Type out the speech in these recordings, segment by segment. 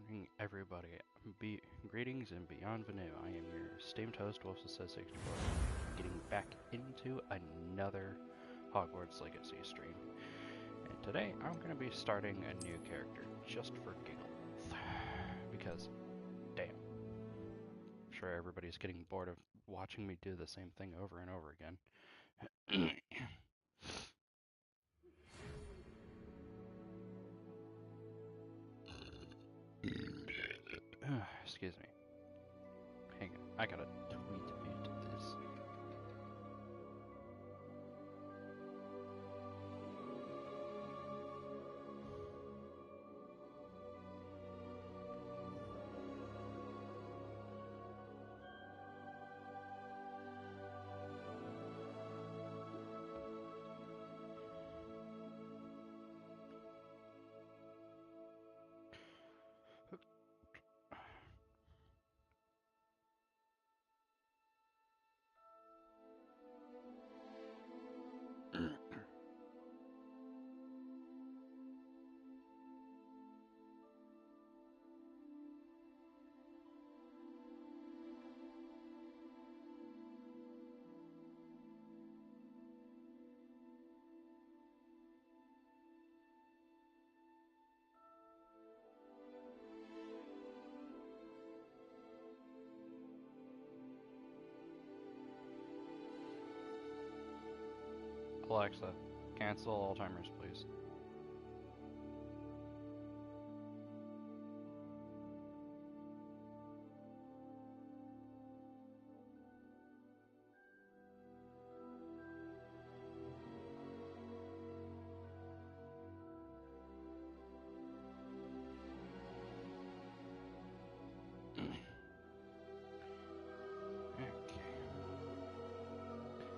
morning, everybody. Greetings and beyond Venu. I am your esteemed host, Wolf Says 64, getting back into another Hogwarts Legacy stream. And today, I'm going to be starting a new character, just for giggles. Because, damn. I'm sure everybody's getting bored of watching me do the same thing over and over again. Excuse me. Hang on, I gotta tweet this. Alexa, cancel all timers, please.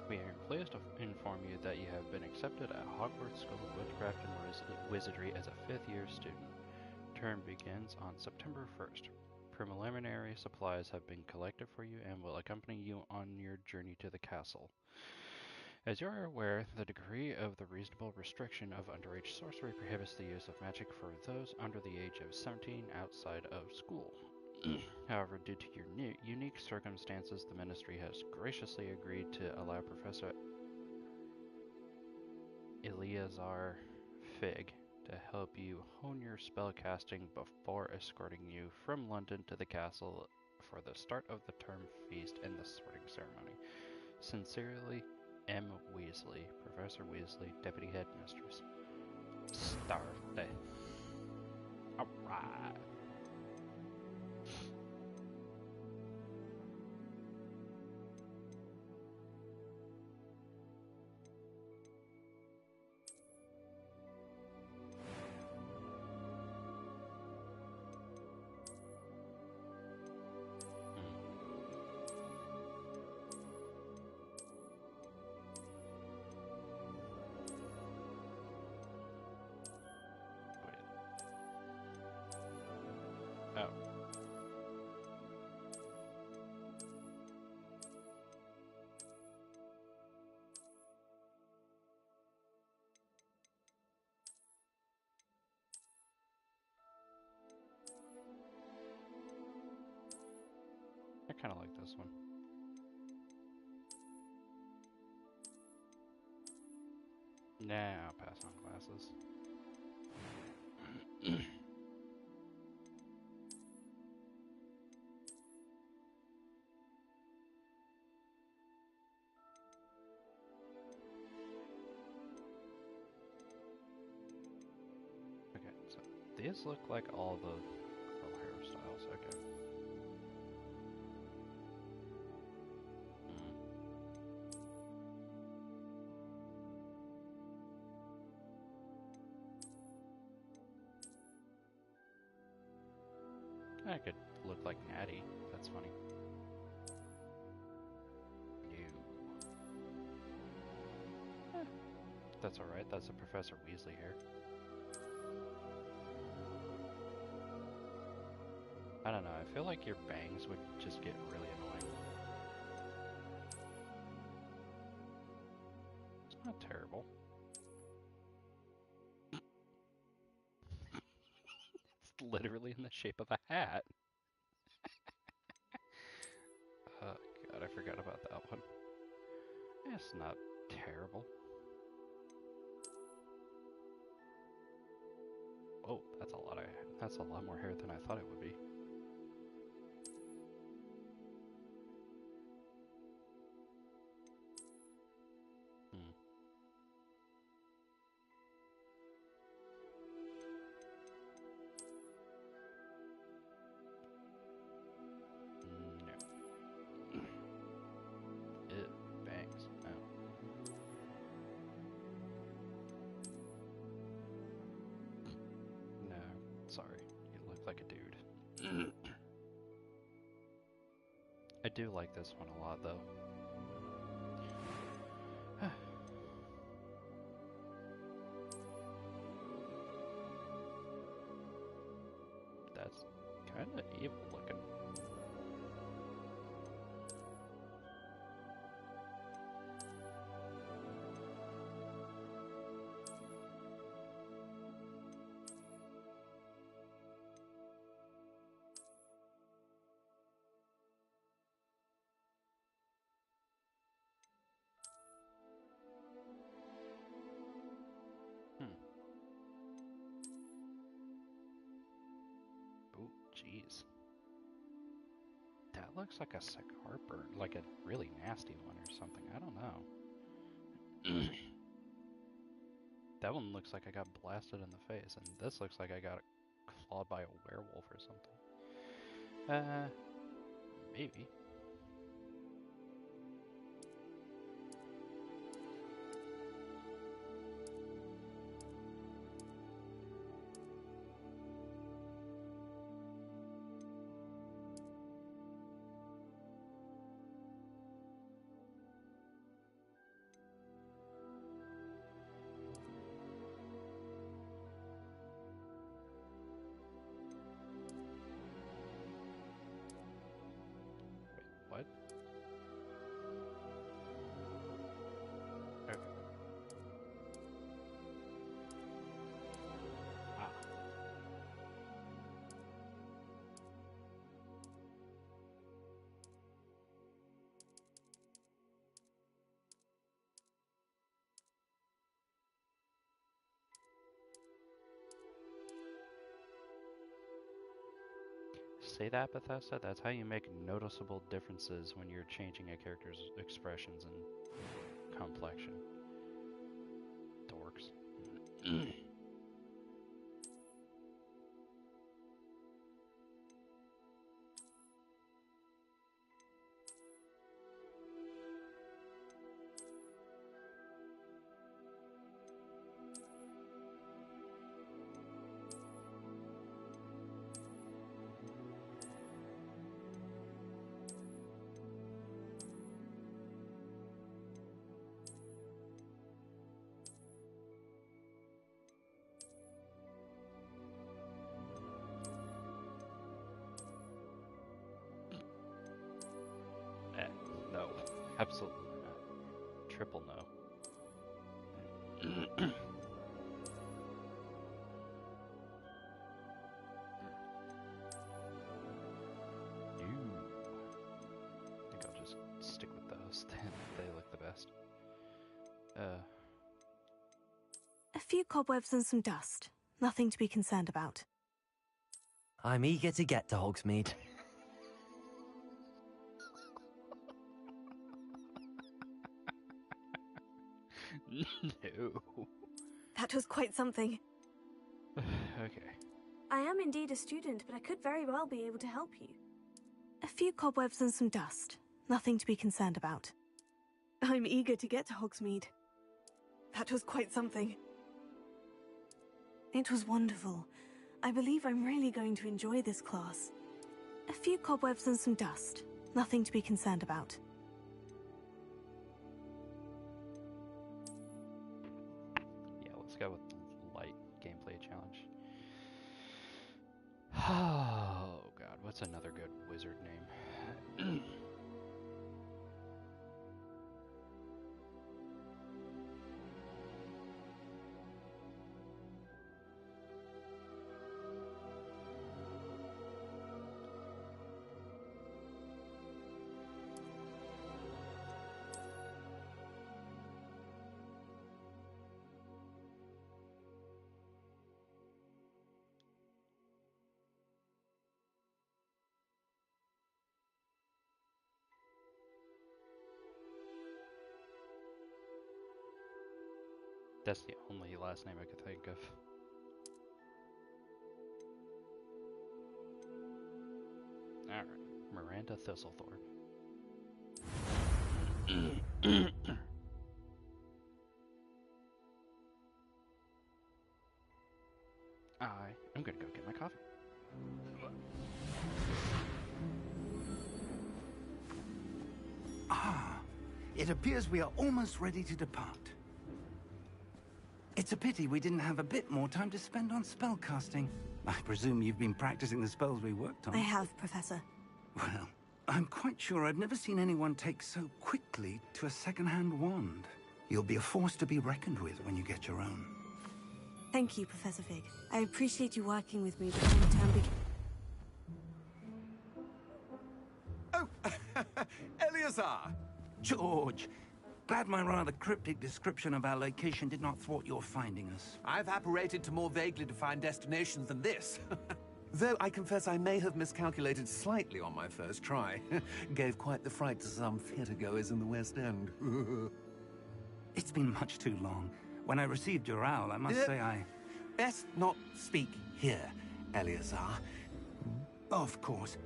We are pleased to inform you that you have been accepted at Hogwarts School of Witchcraft and Wizardry as a 5th year student. Term begins on September 1st. Preliminary supplies have been collected for you and will accompany you on your journey to the castle. As you are aware, the degree of the reasonable restriction of underage sorcery prohibits the use of magic for those under the age of 17 outside of school. However, due to your unique circumstances, the Ministry has graciously agreed to allow Professor Eleazar Fig to help you hone your spellcasting before escorting you from London to the castle for the start of the term feast and the sorting ceremony. Sincerely, M. Weasley, Professor Weasley, Deputy Headmistress. Start. Alright. Oh. I kind of like this one. Nah, I'll pass on glasses. Okay, so these look like all the girl hairstyles. Okay. I could look like Natty. That's funny. No. That's alright. That's a Professor Weasley hair. I don't know. I feel like your bangs would just get really annoying. It's not terrible. literally in the shape of a hat. Oh god, I forgot about that one. It's not terrible. Oh, that's a lot more hair than I thought it would be. Hmm. No. Ew, bangs. No. No, sorry. You look like a dude. I do like this one a lot, though. That's kind of evil looking. Hmm. Ooh, jeez. That looks like a cigar burn, like a really nasty one or something. I don't know. That one looks like I got blasted in the face, and this looks like I got clawed by a werewolf or something. Maybe. What? Okay. Ah. Say that, Bethesda? That's how you make noticeable differences when you're changing a character's expressions and complexion. Dorks. No, absolutely not. Triple no. I think I'll just stick with those. They look the best. A few cobwebs and some dust. Nothing to be concerned about. I'm eager to get to Hogsmeade. No. That was quite something. Okay. I am indeed a student, but I could very well be able to help you. A few cobwebs and some dust. Nothing to be concerned about. I'm eager to get to Hogsmeade. That was quite something. It was wonderful. I believe I'm really going to enjoy this class. A few cobwebs and some dust. Nothing to be concerned about. Yeah, let's go with light gameplay challenge. Oh god, what's another good wizard name? That's the only last name I could think of. Alright, Miranda Thistlethorpe. I'm gonna go get my coffee. Ah, it appears we are almost ready to depart. It's a pity we didn't have a bit more time to spend on spellcasting. I presume you've been practicing the spells we worked on. I have, Professor. Well, I'm quite sure I've never seen anyone take so quickly to a second-hand wand. You'll be a force to be reckoned with when you get your own. Thank you, Professor Fig. I appreciate you working with me before the term begins. Oh, Eleazar! George, glad my rather cryptic description of our location did not thwart your finding us. I've apparated to more vaguely defined destinations than this. Though I confess I may have miscalculated slightly on my first try. Gave quite the fright to some theatergoers in the West End. It's been much too long. When I received your owl, I must say I... Best not speak here, Eleazar. Of course.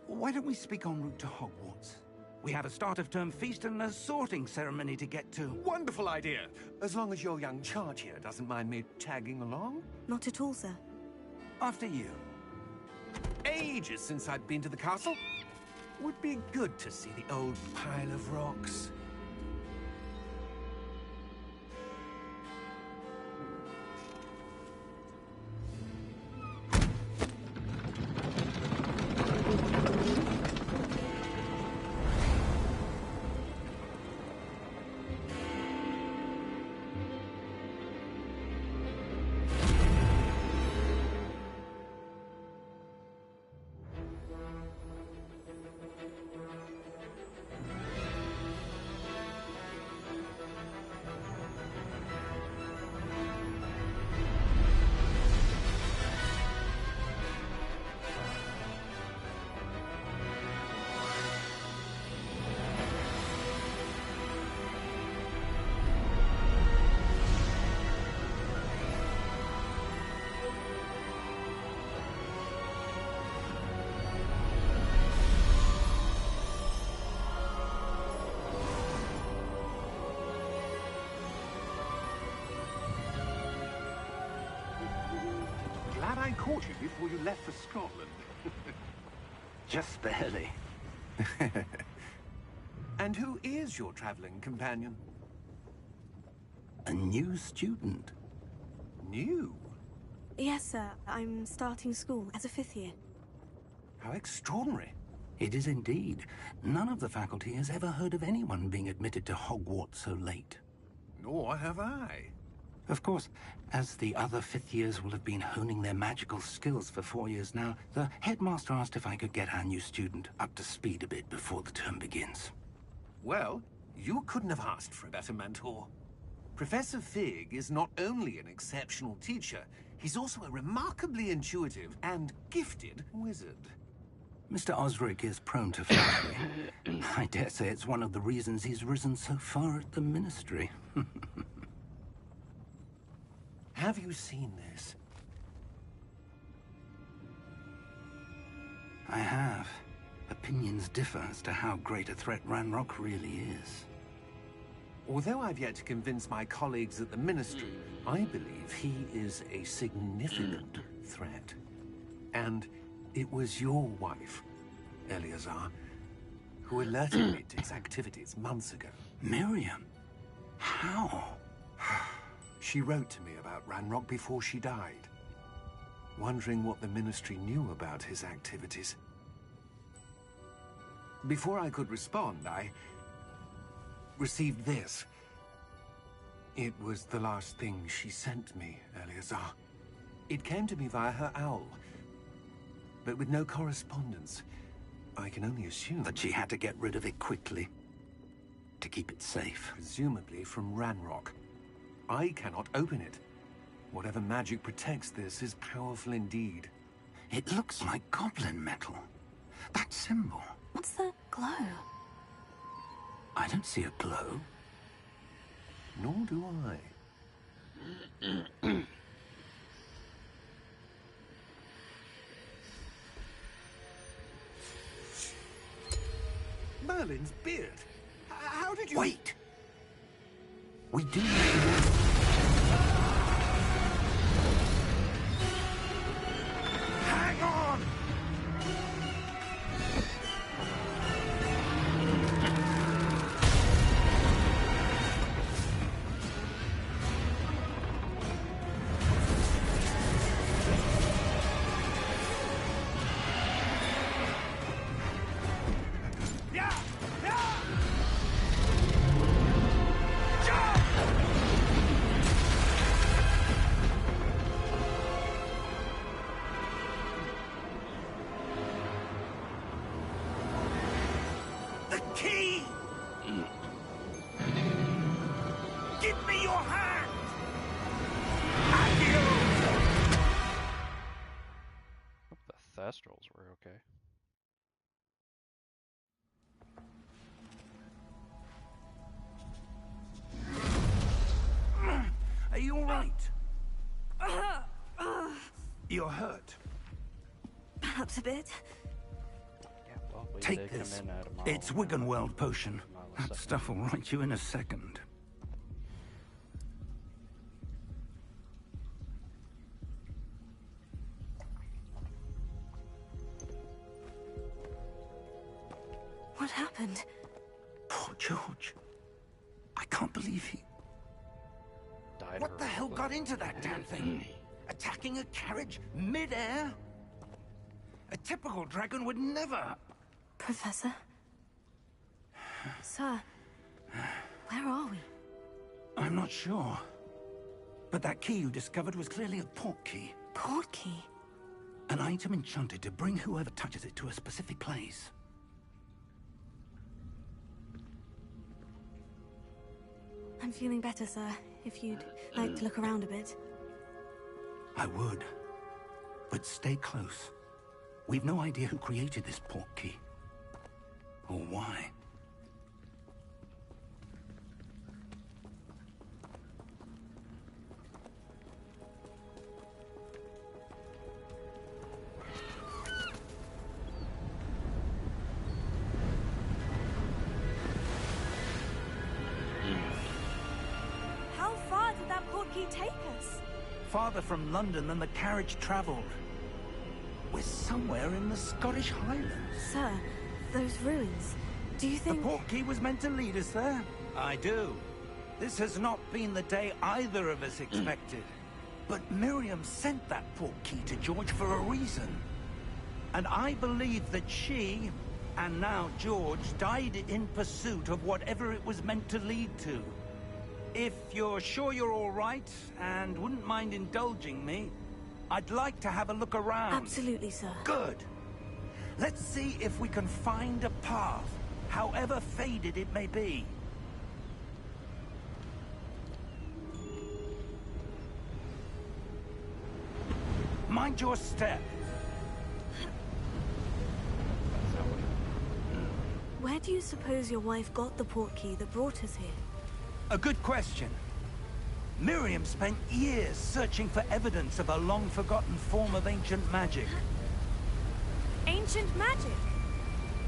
Why don't we speak en route to Hogwarts? We have a start-of-term feast and a sorting ceremony to get to. Wonderful idea! As long as your young charge here doesn't mind me tagging along. Not at all, sir. After you. Ages since I'd been to the castle. Would be good to see the old pile of rocks. Glad I caught you before you left for Scotland. Just barely. And who is your traveling companion? A new student. New? Yes, sir. I'm starting school as a 5th year. How extraordinary. It is indeed. None of the faculty has ever heard of anyone being admitted to Hogwarts so late. Nor have I. Of course, as the other 5th years will have been honing their magical skills for 4 years now, the headmaster asked if I could get our new student up to speed a bit before the term begins. Well, you couldn't have asked for a better mentor. Professor Fig is not only an exceptional teacher, he's also a remarkably intuitive and gifted wizard. Mr. Osric is prone to flattery. I dare say it's one of the reasons he's risen so far at the Ministry. Have you seen this? I have. Opinions differ as to how great a threat Ranrock really is. Although I've yet to convince my colleagues at the Ministry, I believe he is a significant threat. And it was your wife, Eleazar, who alerted me to his activities months ago. Miriam? How? She wrote to me about Ranrock before she died, wondering what the Ministry knew about his activities. Before I could respond, I received this. It was the last thing she sent me, Eleazar. It came to me via her owl, but with no correspondence. I can only assume That she had to get rid of it quickly, to keep it safe. presumably from Ranrock. I cannot open it. Whatever magic protects this is powerful indeed. It looks like goblin metal. That symbol. What's that glow? I don't see a glow. Nor do I. Merlin's beard. How did you... Wait! We do need to... Hang on! Key! Give me your hand! Adios! Hope the Thestrals were okay. Are you all right? You're hurt. Perhaps a bit. Yeah, well, we Take did come this. in at a mile It's and a Wiggenweld potion. mile a That second. stuff will right you in a second. What happened? Poor George. I can't believe he... Died What the hell heroically. got into that damn thing? Attacking a carriage mid-air? A typical dragon would never... Professor? Sir, where are we? I'm not sure. But that key you discovered was clearly a port key. Port key? An item enchanted to bring whoever touches it to a specific place. I'm feeling better, sir. If you'd like to look around a bit. I would. But stay close. We've no idea who created this port key. Or why. How far did that port key take us? Farther from London than the carriage traveled. We're somewhere in the Scottish Highlands. Sir, those ruins. Do you The think... port key was meant to lead us there? I do. This has not been the day either of us expected. But Miriam sent that port key to George for a reason. And I believe that she, and now George, died in pursuit of whatever it was meant to lead to. If you're sure you're all right, and wouldn't mind indulging me, I'd like to have a look around. Absolutely, sir. Good. Let's see if we can find a path, however faded it may be. Mind your step. Where do you suppose your wife got the port key that brought us here? A good question. Miriam spent years searching for evidence of a long-forgotten form of ancient magic. Ancient magic?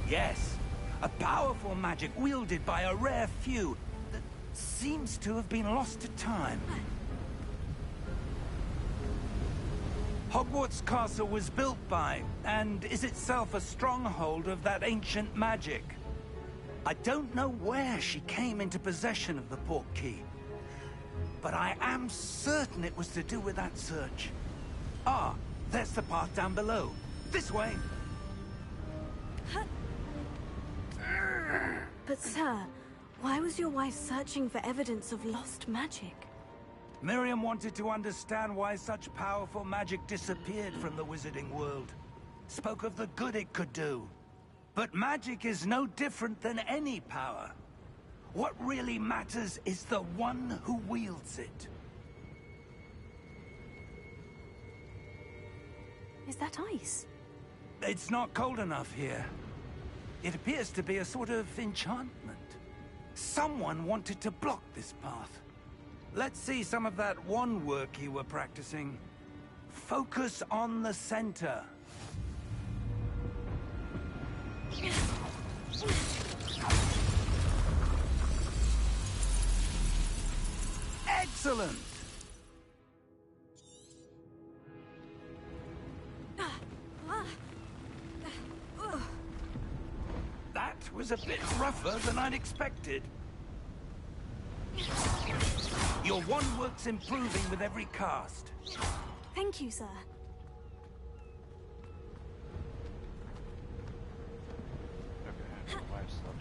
Yes, a powerful magic wielded by a rare few that seems to have been lost to time. Hogwarts Castle was built by, and is itself a stronghold of that ancient magic. I don't know where she came into possession of the port key, but I am certain it was to do with that search. Ah, there's the path down below. This way. But sir, why was your wife searching for evidence of lost magic? Miriam wanted to understand why such powerful magic disappeared from the wizarding world. Spoke of the good it could do. But magic is no different than any power. What really matters is the one who wields it. Is that ice? It's not cold enough here. It appears to be a sort of enchantment. Someone wanted to block this path. Let's see some of that one work you were practicing. Focus on the center. Excellent! That was a bit rougher than I'd expected. Your one work's improving with every cast. Thank you, sir. Okay, my wife's down.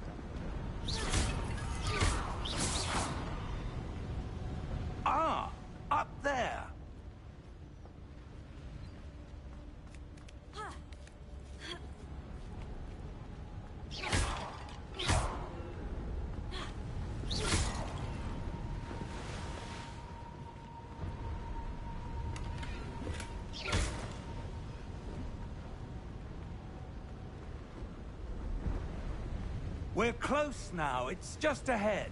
Ah, up there. We're close now. It's just ahead.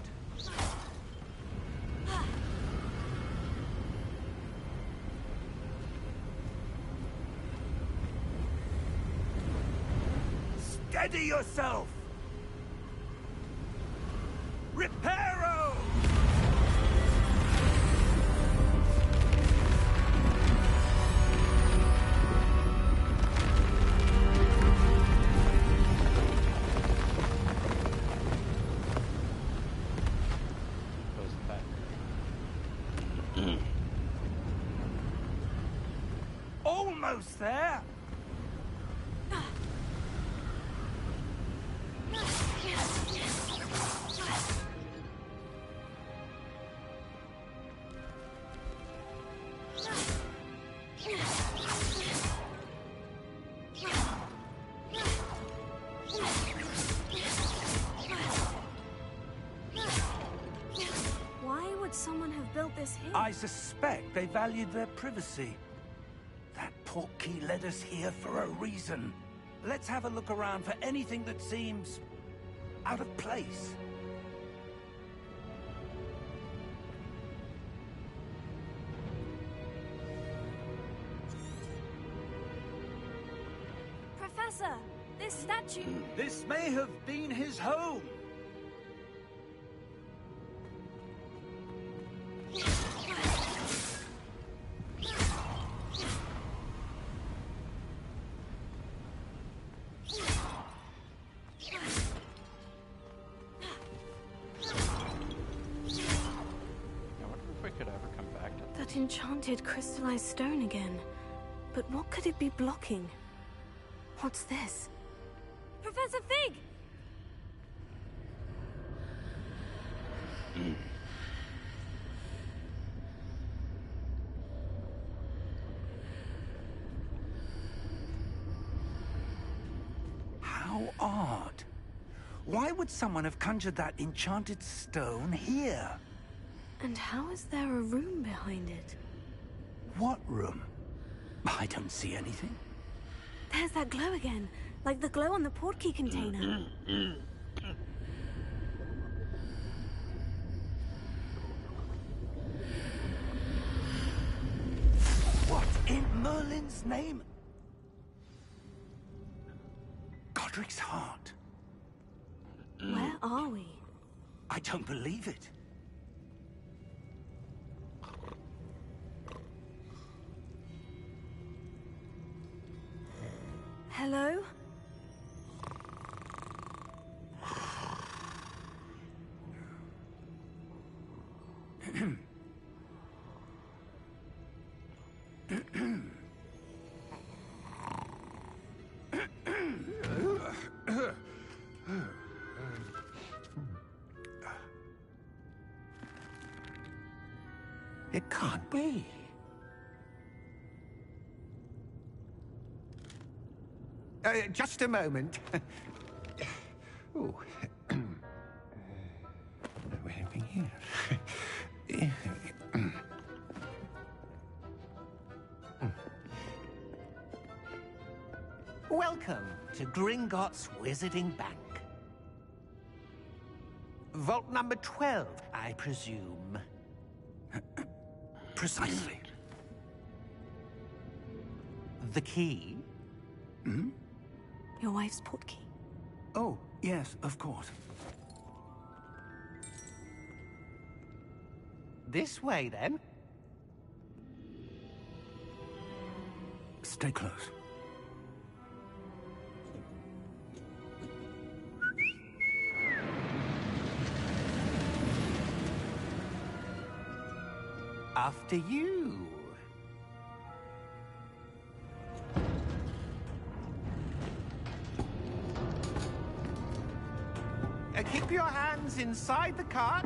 Steady yourself! Reparo! Close the back. Almost there! Why would someone have built this here? I suspect they valued their privacy. That portkey led us here for a reason. Let's have a look around for anything that seems out of place. Professor, this statue... This may have been his home. I wonder if we could ever come back to That enchanted crystallized stone again. But what could it be blocking? What's this? Professor Fig! How odd. Why would someone have conjured that enchanted stone here? And how is there a room behind it? What room? I don't see anything. There's that glow again, like the glow on the portkey container. What in Merlin's name? Godric's heart. Where are we? I don't believe it. Hello? It can't be. Just a moment. Oh. Anything here? Welcome to Gringotts Wizarding Bank. Vault number 12, I presume. Precisely. The key? Your wife's portkey. Oh, yes, of course. This way, then. Stay close. After you. Keep your hands inside the cart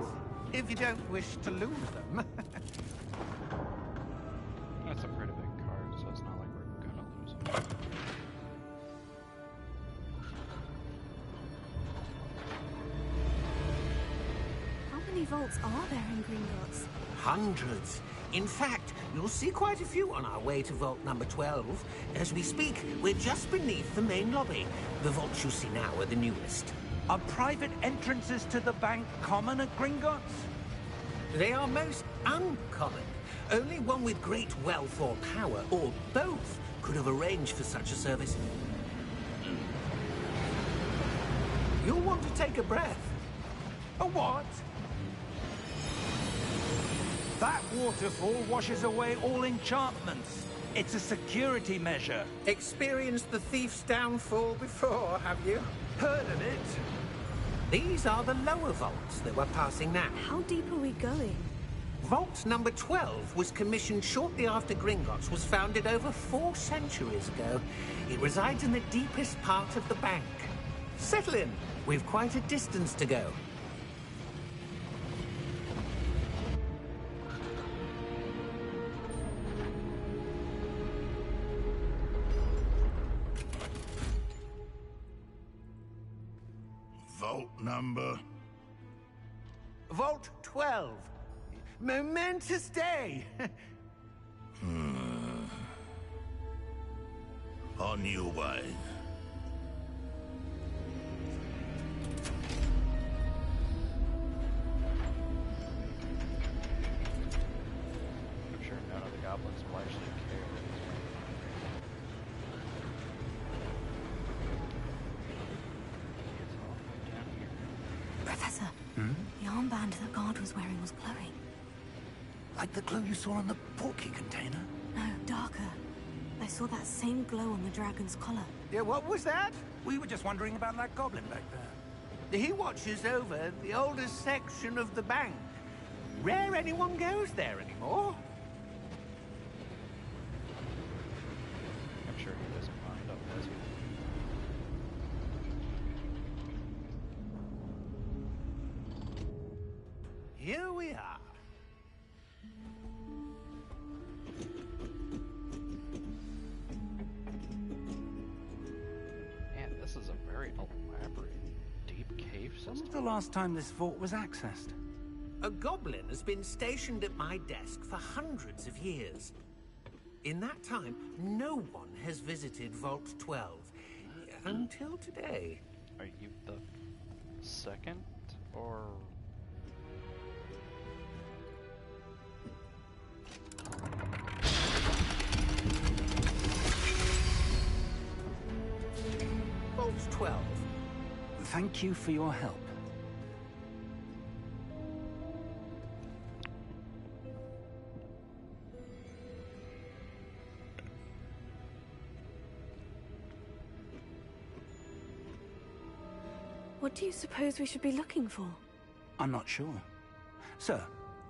if you don't wish to lose them. That's a pretty big card, so it's not like we're gonna lose it. How many vaults are there in Gringotts? Hundreds. In fact, you'll see quite a few on our way to vault number 12. As we speak, we're just beneath the main lobby. The vaults you see now are the newest. Are private entrances to the bank common at Gringotts? They are most uncommon. Only one with great wealth or power, or both, could have arranged for such a service. You'll want to take a breath. A what? That waterfall washes away all enchantments. It's a security measure. Experienced the thief's downfall before, have you? Heard of it? These are the lower vaults that we're passing now. How deep are we going? Vault number 12 was commissioned shortly after Gringotts was founded over 4 centuries ago. It resides in the deepest part of the bank. Settle in. We've quite a distance to go. Vault number? Vault 12. Momentous day. On your way. I'm sure none of the goblins will actually care. It's all the way down here. Professor, the armband that guard was wearing was glowing. Like the glow you saw on the portkey container? No, darker. I saw that same glow on the dragon's collar. Yeah, what was that? We were just wondering about that goblin back there. He watches over the oldest section of the bank. Rare anyone goes there anymore. I'm sure he doesn't mind up, does he? Here we are. Man, this is a very elaborate, deep cave When system. was the last time this vault was accessed? A goblin has been stationed at my desk for hundreds of years. In that time, no one has visited Vault 12. Until today. Are you the second, or... Vault 12. Thank you for your help. What do you suppose we should be looking for? I'm not sure. Sir,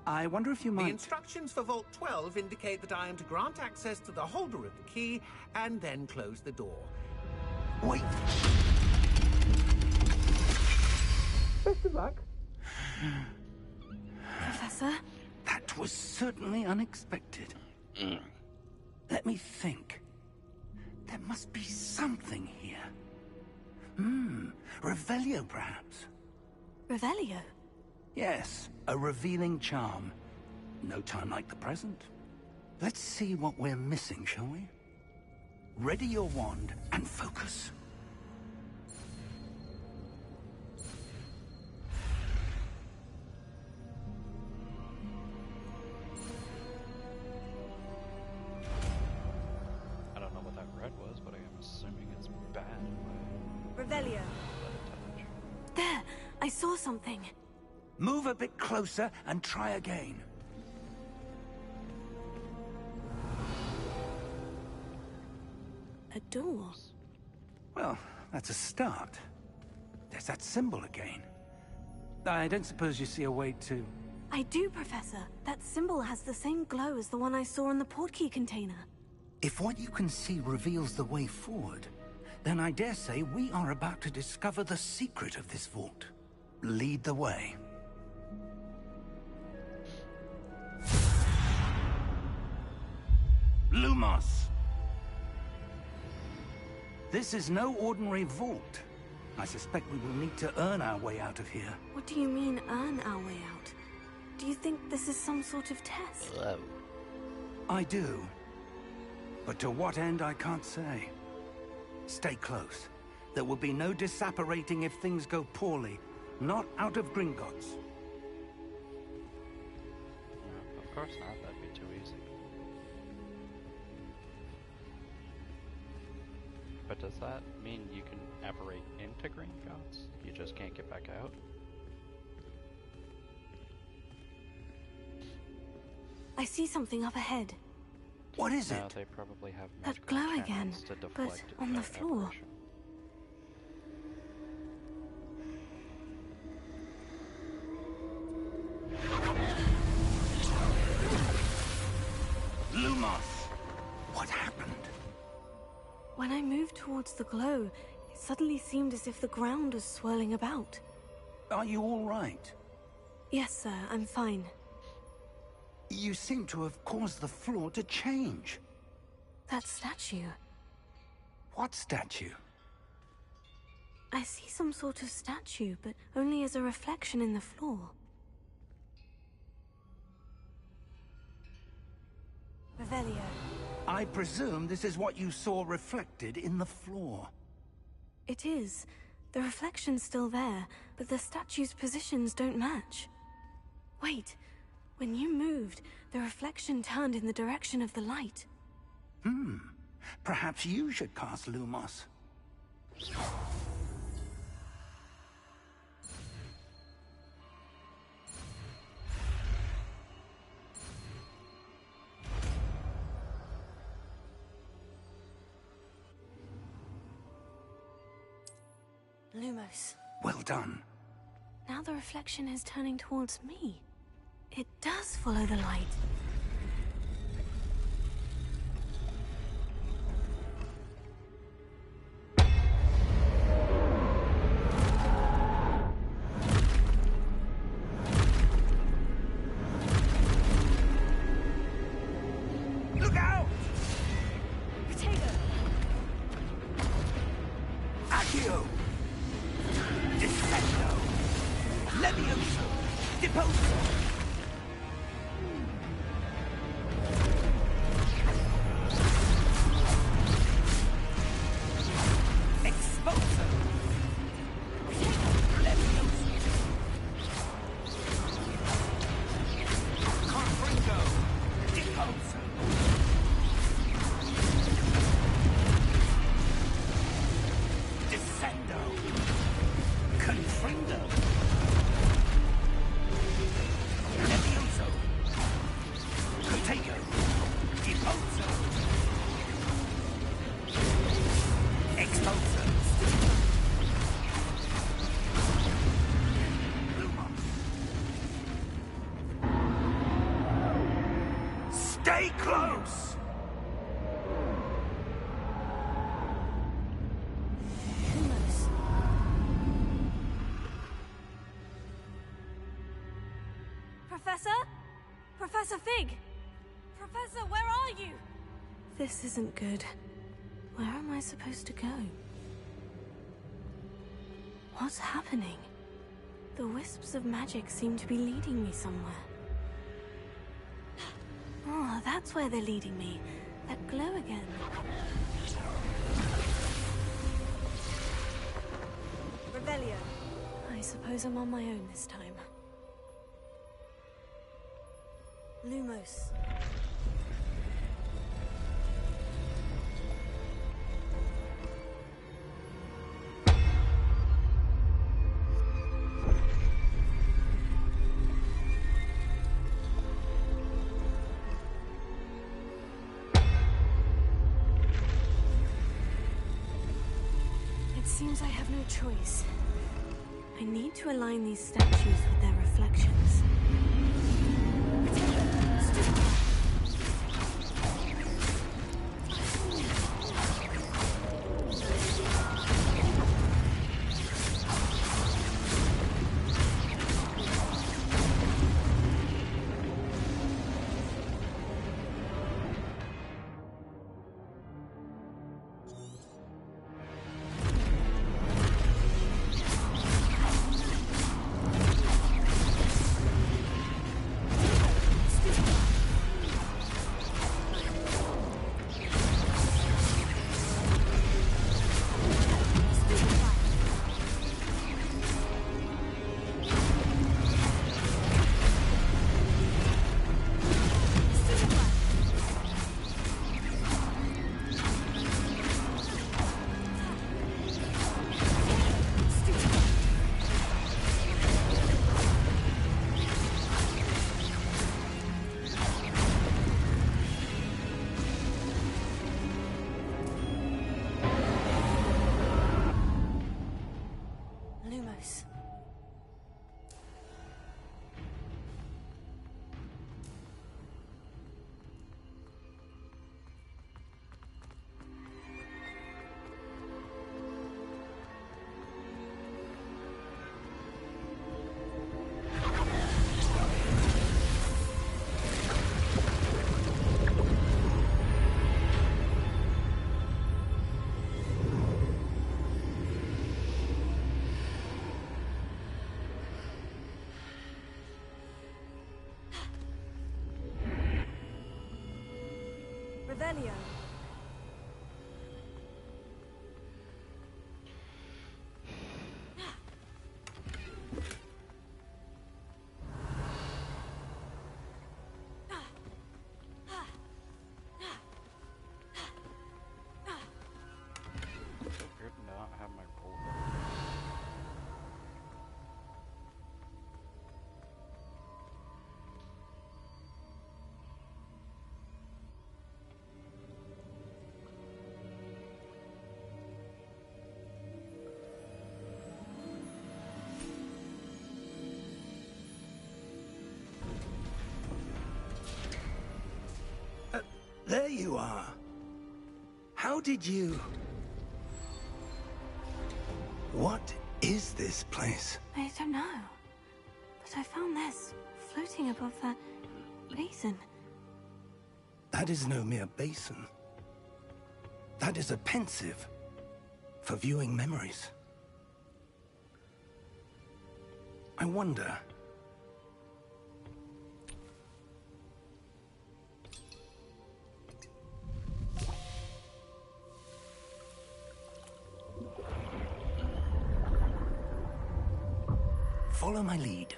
I wonder if you The might... instructions for Vault 12 indicate that I am to grant access to the holder of the key and then close the door. Wait! Best of luck. Professor? That was certainly unexpected. Let me think. There must be something here. Revelio, perhaps? Revelio? Yes, a revealing charm. No time like the present. Let's see what we're missing, shall we? Ready your wand and focus. Revelio. There, I saw something. Move a bit closer and try again. A door. Well, that's a start. There's that symbol again. I don't suppose you see a way to... I do, Professor. That symbol has the same glow as the one I saw in the portkey container. If what you can see reveals the way forward, then I dare say we are about to discover the secret of this vault. Lead the way. Lumos! This is no ordinary vault. I suspect we will need to earn our way out of here. What do you mean, earn our way out? Do you think this is some sort of test? Hello. I do. But to what end, I can't say. Stay close. There will be no disapparating if things go poorly. Not out of Gringotts. No, of course not. That'd be too easy. But does that mean you can apparate into Gringotts? You just can't get back out? I see something up ahead. What is No, it? they probably have That magical glow again, enchantments to but deflect on the floor. apparition. Lumos! What happened? When I moved towards the glow, it suddenly seemed as if the ground was swirling about. Are you all right? Yes, sir, I'm fine. You seem to have caused the floor to change. That statue. What statue? I see some sort of statue, but only as a reflection in the floor. Revelio. I presume this is what you saw reflected in the floor. It is. The reflection's still there, but the statue's positions don't match. Wait. When you moved, the reflection turned in the direction of the light. Perhaps you should cast Lumos. Lumos. Well done. Now the reflection is turning towards me. It does follow the light. Look out! Potato! Accio! Descendo! Levioso! Deposo! Exposo! Levioso! Confringo! Deposo! Descendo! Confrindo! Levioso! Potato! Deposo! Exposo! Lumos! Stay close! Lumos. Professor? Professor Fig! Professor, where are you? This isn't good. Where am I supposed to go? What's happening? The wisps of magic seem to be leading me somewhere. Oh, that's where they're leading me. That glow again. Revelio. I suppose I'm on my own this time. Lumos. Seems I have no choice. I need to align these statues with their reflections. Revelio. So weird to not have my roll. There you are. How did you... What is this place? I don't know. But I found this floating above that basin. That is no mere basin. That is a pensive for viewing memories. I wonder... Follow my lead.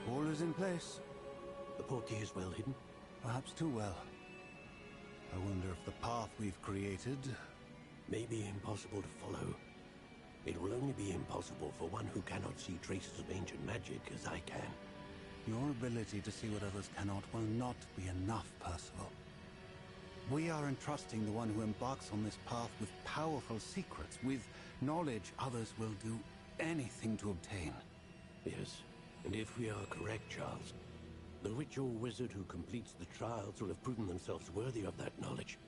All is in place. The portkey is well hidden. Perhaps too well. I wonder if the path we've created... May be impossible to follow. It will only be impossible for one who cannot see traces of ancient magic as I can. Your ability to see what others cannot will not be enough, Percival. We are entrusting the one who embarks on this path with powerful secrets, with knowledge others will do anything to obtain. Yes, and if we are correct, Charles, the ritual wizard who completes the trials will have proven themselves worthy of that knowledge.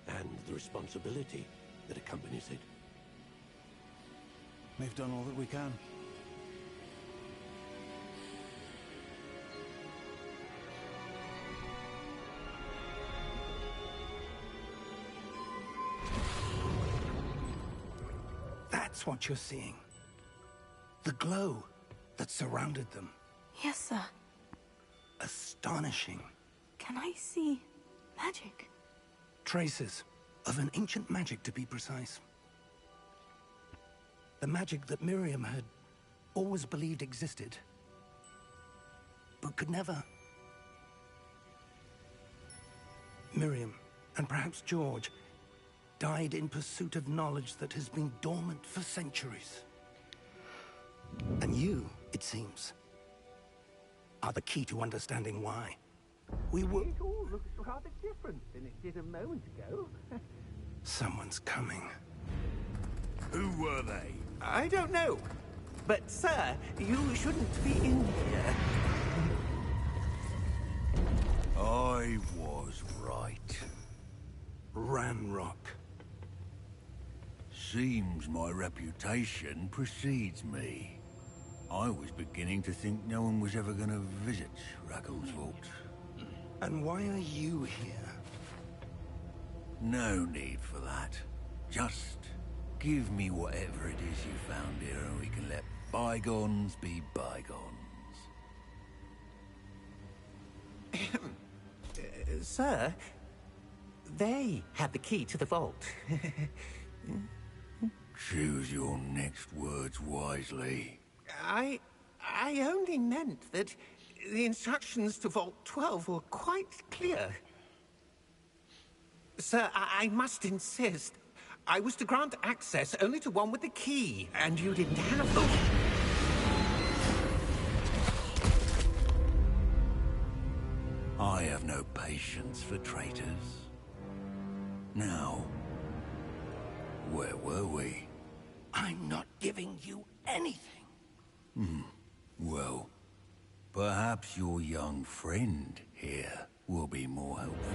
And the responsibility that accompanies it. We've done all that we can. That's what you're seeing. The glow that surrounded them. Yes, sir. Astonishing. Can I see magic? Traces of an ancient magic, to be precise. The magic that Miriam had always believed existed, but could never. Miriam, and perhaps George, died in pursuit of knowledge that has been dormant for centuries. And you, it seems, are the key to understanding why. We were... It all looks rather different than it did a moment ago. Someone's coming. Who were they? I don't know. But, sir, you shouldn't be in here. I was right. Ranrock. Seems my reputation precedes me. I was beginning to think no one was ever going to visit Rackham's vault. And why are you here? No need for that. Just give me whatever it is you found here and we can let bygones be bygones. Sir, they had the key to the vault. Choose your next words wisely. I only meant that the instructions to Vault 12 were quite clear. Sir, I must insist. I was to grant access only to one with the key, and you didn't have them. I have no patience for traitors. Now, where were we? I'm not giving you anything. Well, perhaps your young friend here will be more helpful.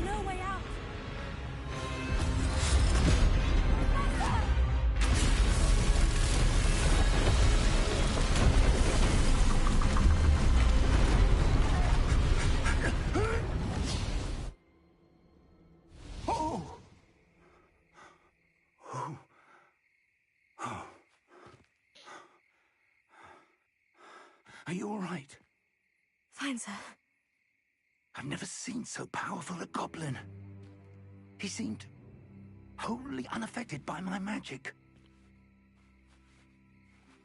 No way out. Are you all right? Fine, sir. I've never seen so powerful a goblin. He seemed wholly unaffected by my magic.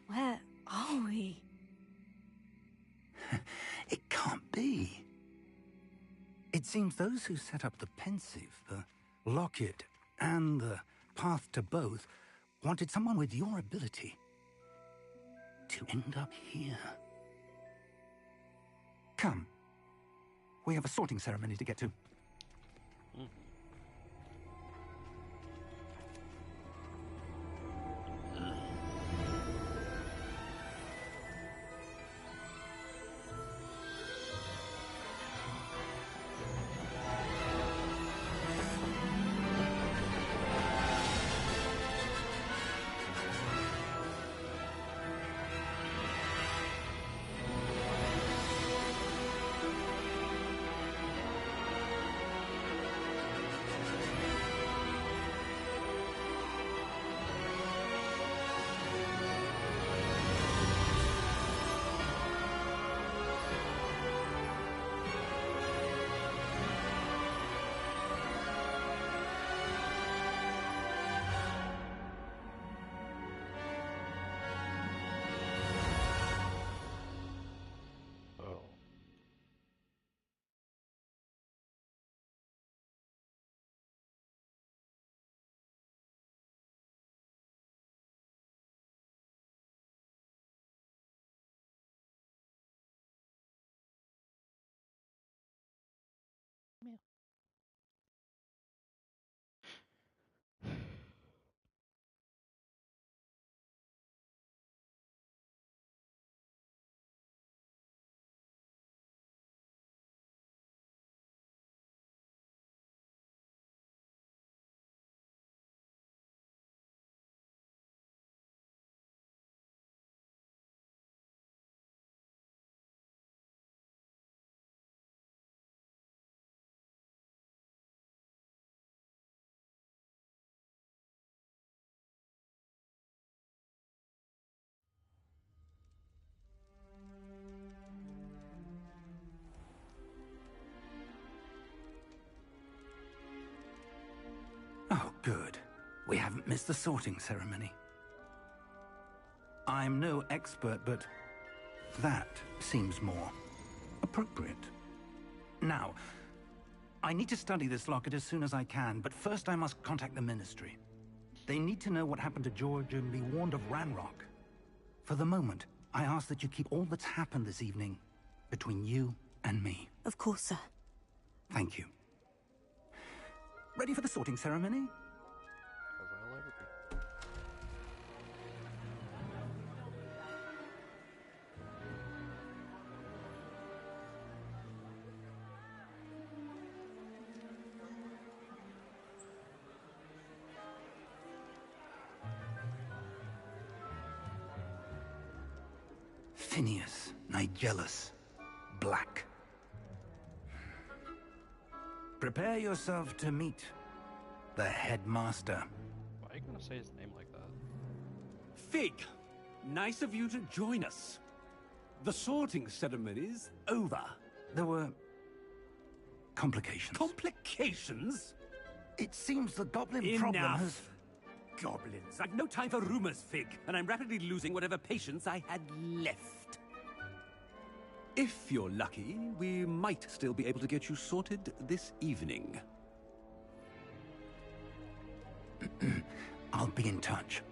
Where are we? It can't be. It seems those who set up the Pensive, the Locket, and the Path to Both wanted someone with your ability to end up here. Come. We have a sorting ceremony to get to. Oh, good. We haven't missed the sorting ceremony. I'm no expert, but that seems more appropriate. Now, I need to study this locket as soon as I can, but first I must contact the Ministry. They need to know what happened to George and be warned of Ranrock. For the moment, I ask that you keep all that's happened this evening between you and me. Of course, sir. Thank you. Ready for the sorting ceremony? As I'll ever be. Phineas, Nigellus, Black. Prepare yourself to meet the headmaster. Why are you gonna say his name like that? Fig, nice of you to join us. The sorting ceremony's over. There were complications. Complications? It seems the goblin problem has... Enough. Goblins. I've no time for rumors, Fig, and I'm rapidly losing whatever patience I had left. If you're lucky, we might still be able to get you sorted this evening. I'll be in touch.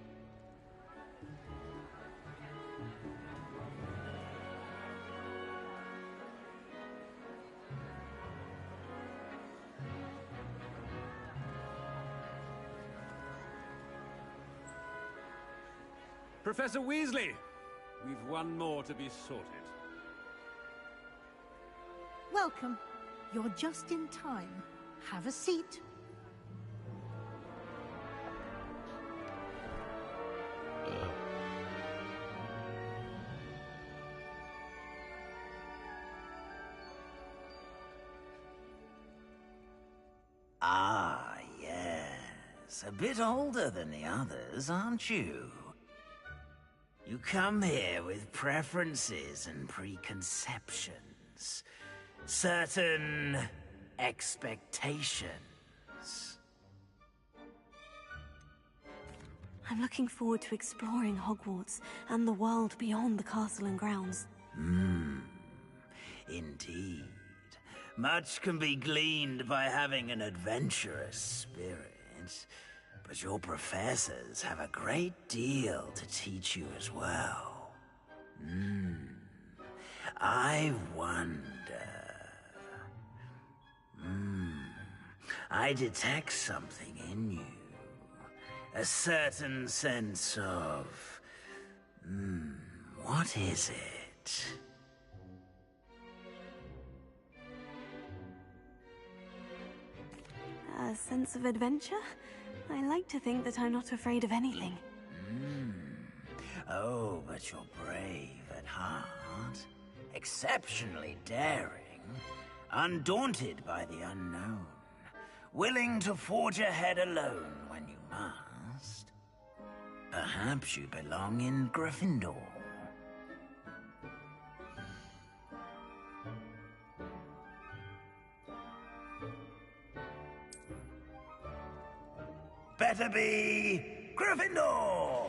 Professor Weasley, we've one more to be sorted. Welcome. You're just in time. Have a seat. Ah, yes. A bit older than the others, aren't you? You come here with preferences and preconceptions. Certain expectations. I'm looking forward to exploring Hogwarts and the world beyond the castle and grounds. Indeed. Much can be gleaned by having an adventurous spirit. But your professors have a great deal to teach you as well. I wonder... I detect something in you. A certain sense of... what is it? A sense of adventure? I like to think that I'm not afraid of anything. Oh, but you're brave at heart. Exceptionally daring. Undaunted by the unknown. Willing to forge ahead alone when you must. Perhaps you belong in Gryffindor. Better be Gryffindor!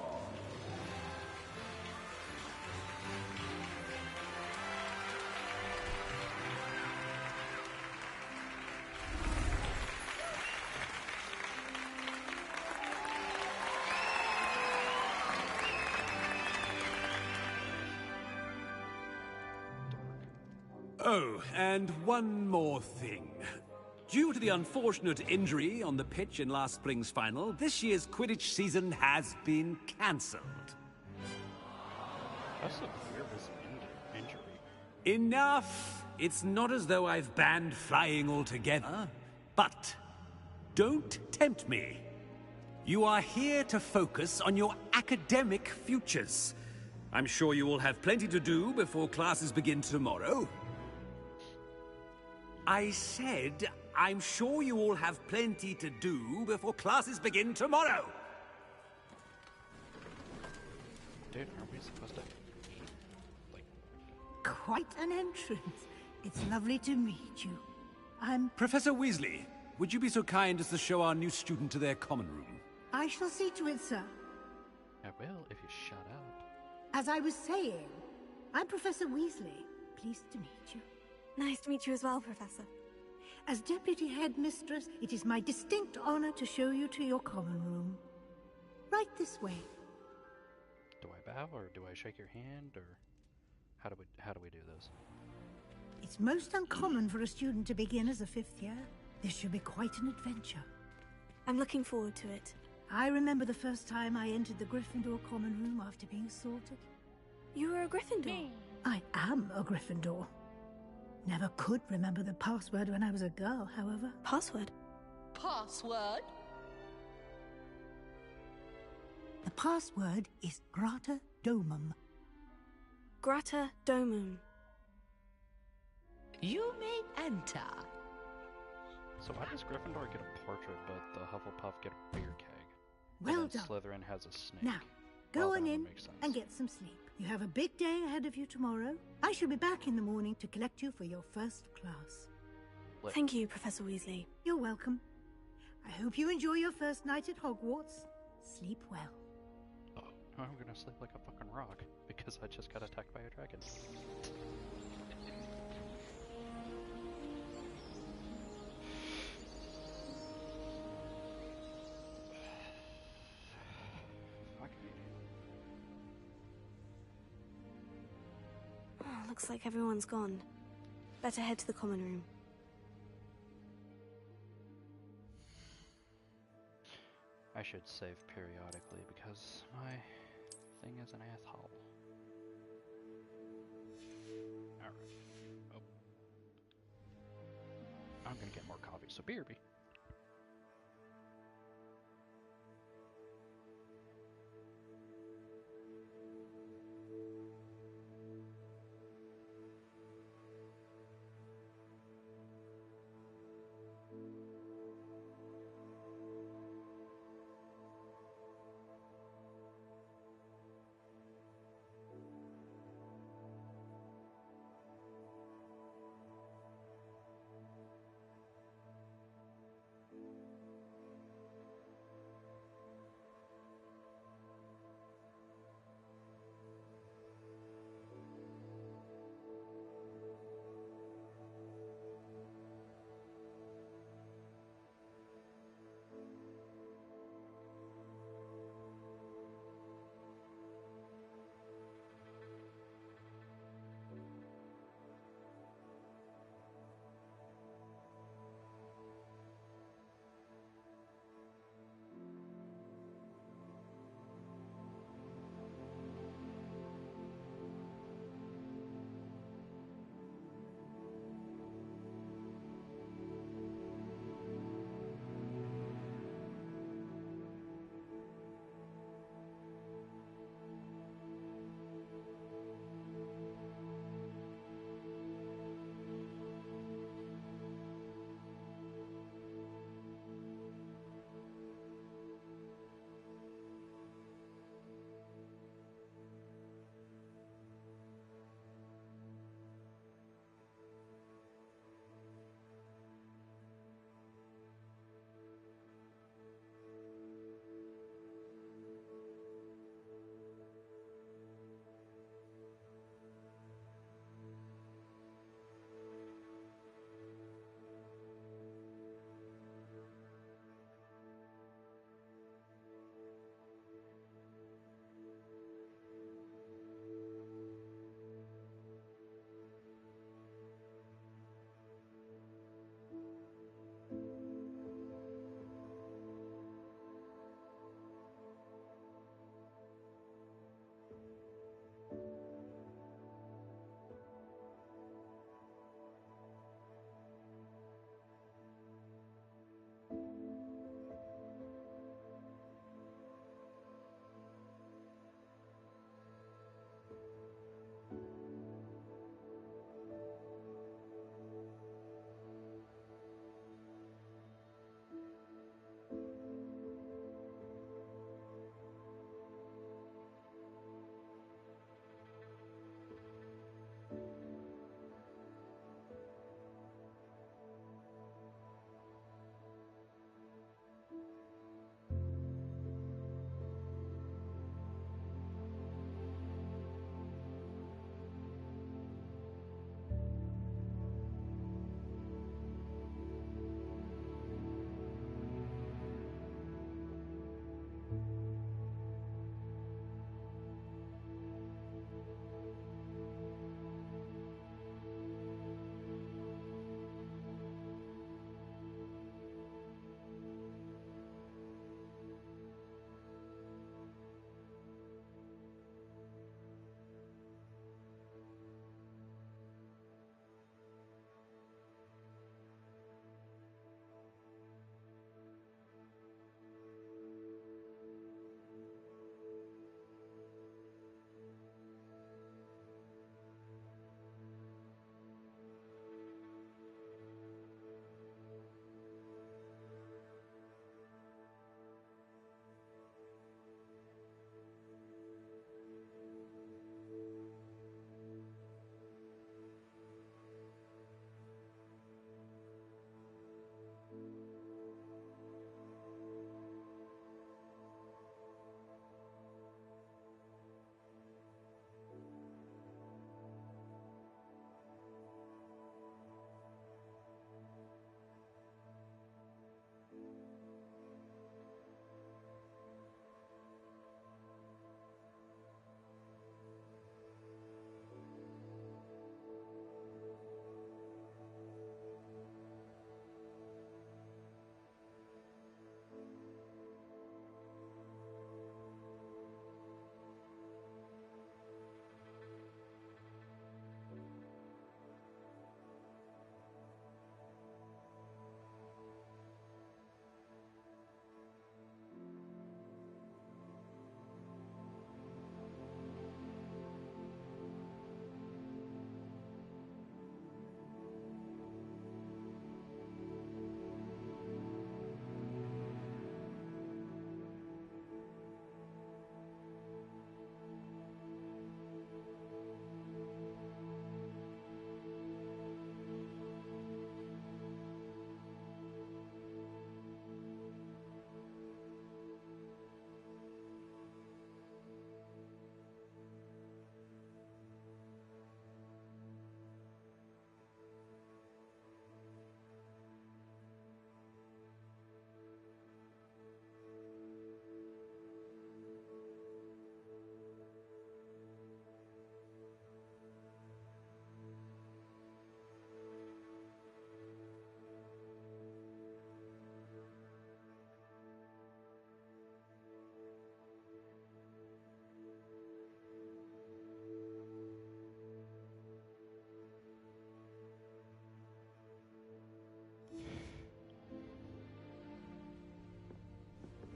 Oh, and one more thing. Due to the unfortunate injury on the pitch in last spring's final, this year's Quidditch season has been cancelled. That's a nervous injury. Enough! It's not as though I've banned flying altogether, but don't tempt me. You are here to focus on your academic futures. I'm sure you will have plenty to do before classes begin tomorrow. I said, I'm sure you all have plenty to do before classes begin tomorrow. Dude, aren't we supposed to... Quite an entrance. It's lovely to meet you. I'm... Professor Weasley, would you be so kind as to show our new student to their common room? I shall see to it, sir. I will if you shut up. As I was saying, I'm Professor Weasley. Pleased to meet you. Nice to meet you as well, Professor. As Deputy Headmistress, it is my distinct honor to show you to your common room. Right this way. Do I bow or do I shake your hand or how do we do this? It's most uncommon for a student to begin as a 5th year. This should be quite an adventure. I'm looking forward to it. I remember the first time I entered the Gryffindor common room after being sorted. You were a Gryffindor? I am a Gryffindor. Never could remember the password when I was a girl, however. Password? Password? The password is Grata Domum. Grata Domum. You may enter. So why does Gryffindor get a portrait but the Hufflepuff get a beer keg? Well and then done. Slytherin has a snake. Now, go Well, on that in makes sense. and get some sleep. You have a big day ahead of you tomorrow. I shall be back in the morning to collect you for your first class. Thank you, Professor Weasley. You're welcome. I hope you enjoy your first night at Hogwarts. Sleep well. Oh, I'm gonna sleep like a fucking rock because I just got attacked by a dragon. Oh, looks like everyone's gone. Better head to the common room. I should save periodically because my thing is an asshole. Alright. Oh. I'm gonna get more coffee, so BRB.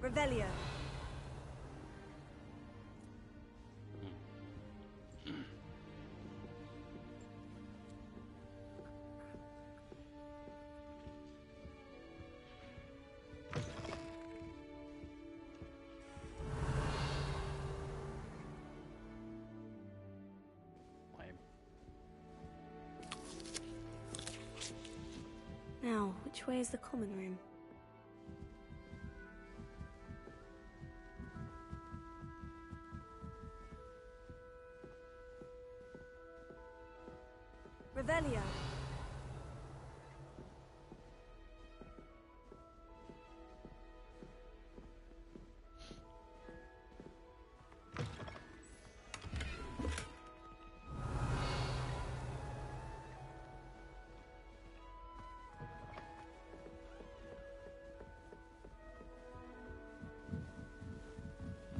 Revelio. Now, which way is the common room? Revelio.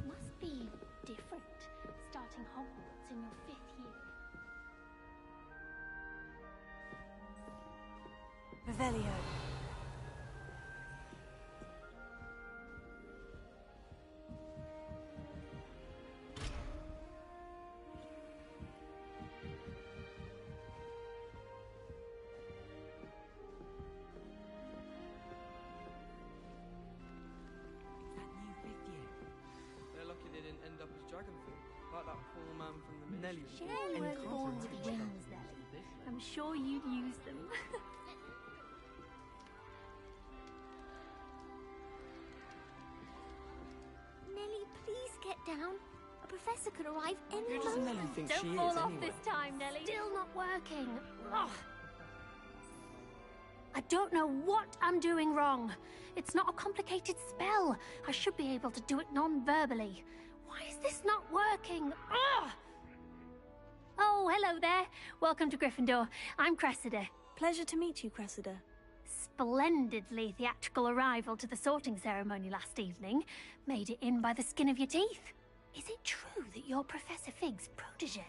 Must be different, starting Hogwarts in your 5th year. Revelio. They're lucky they didn't end up as dragonfly, like that poor man from the Nelly. Sure you weren't born with wings, Nelly. I'm sure you'd use them. Nelly, please get down. A professor could arrive any Who does moment. Nelly think Don't she fall is, off anyway? this time, Nelly. Still not working. Ugh. I don't know what I'm doing wrong. It's not a complicated spell. I should be able to do it non-verbally. Why is this not working? Ugh! Oh, hello there. Welcome to Gryffindor. I'm Cressida. Pleasure to meet you, Cressida. Splendidly theatrical arrival to the sorting ceremony last evening. Made it in by the skin of your teeth. Is it true that you're Professor Fig's protege?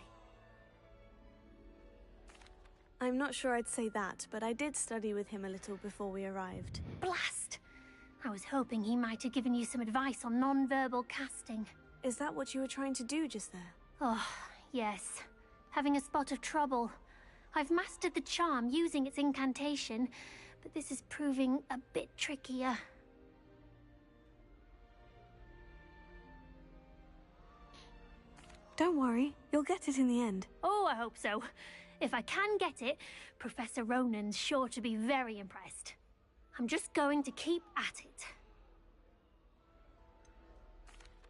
I'm not sure I'd say that, but I did study with him a little before we arrived. Blast! I was hoping he might have given you some advice on non-verbal casting. Is that what you were trying to do just there? Oh, yes. Having a spot of trouble. I've mastered the charm using its incantation, but this is proving a bit trickier. Don't worry, you'll get it in the end. Oh, I hope so. If I can get it, Professor Ronan's sure to be very impressed. I'm just going to keep at it.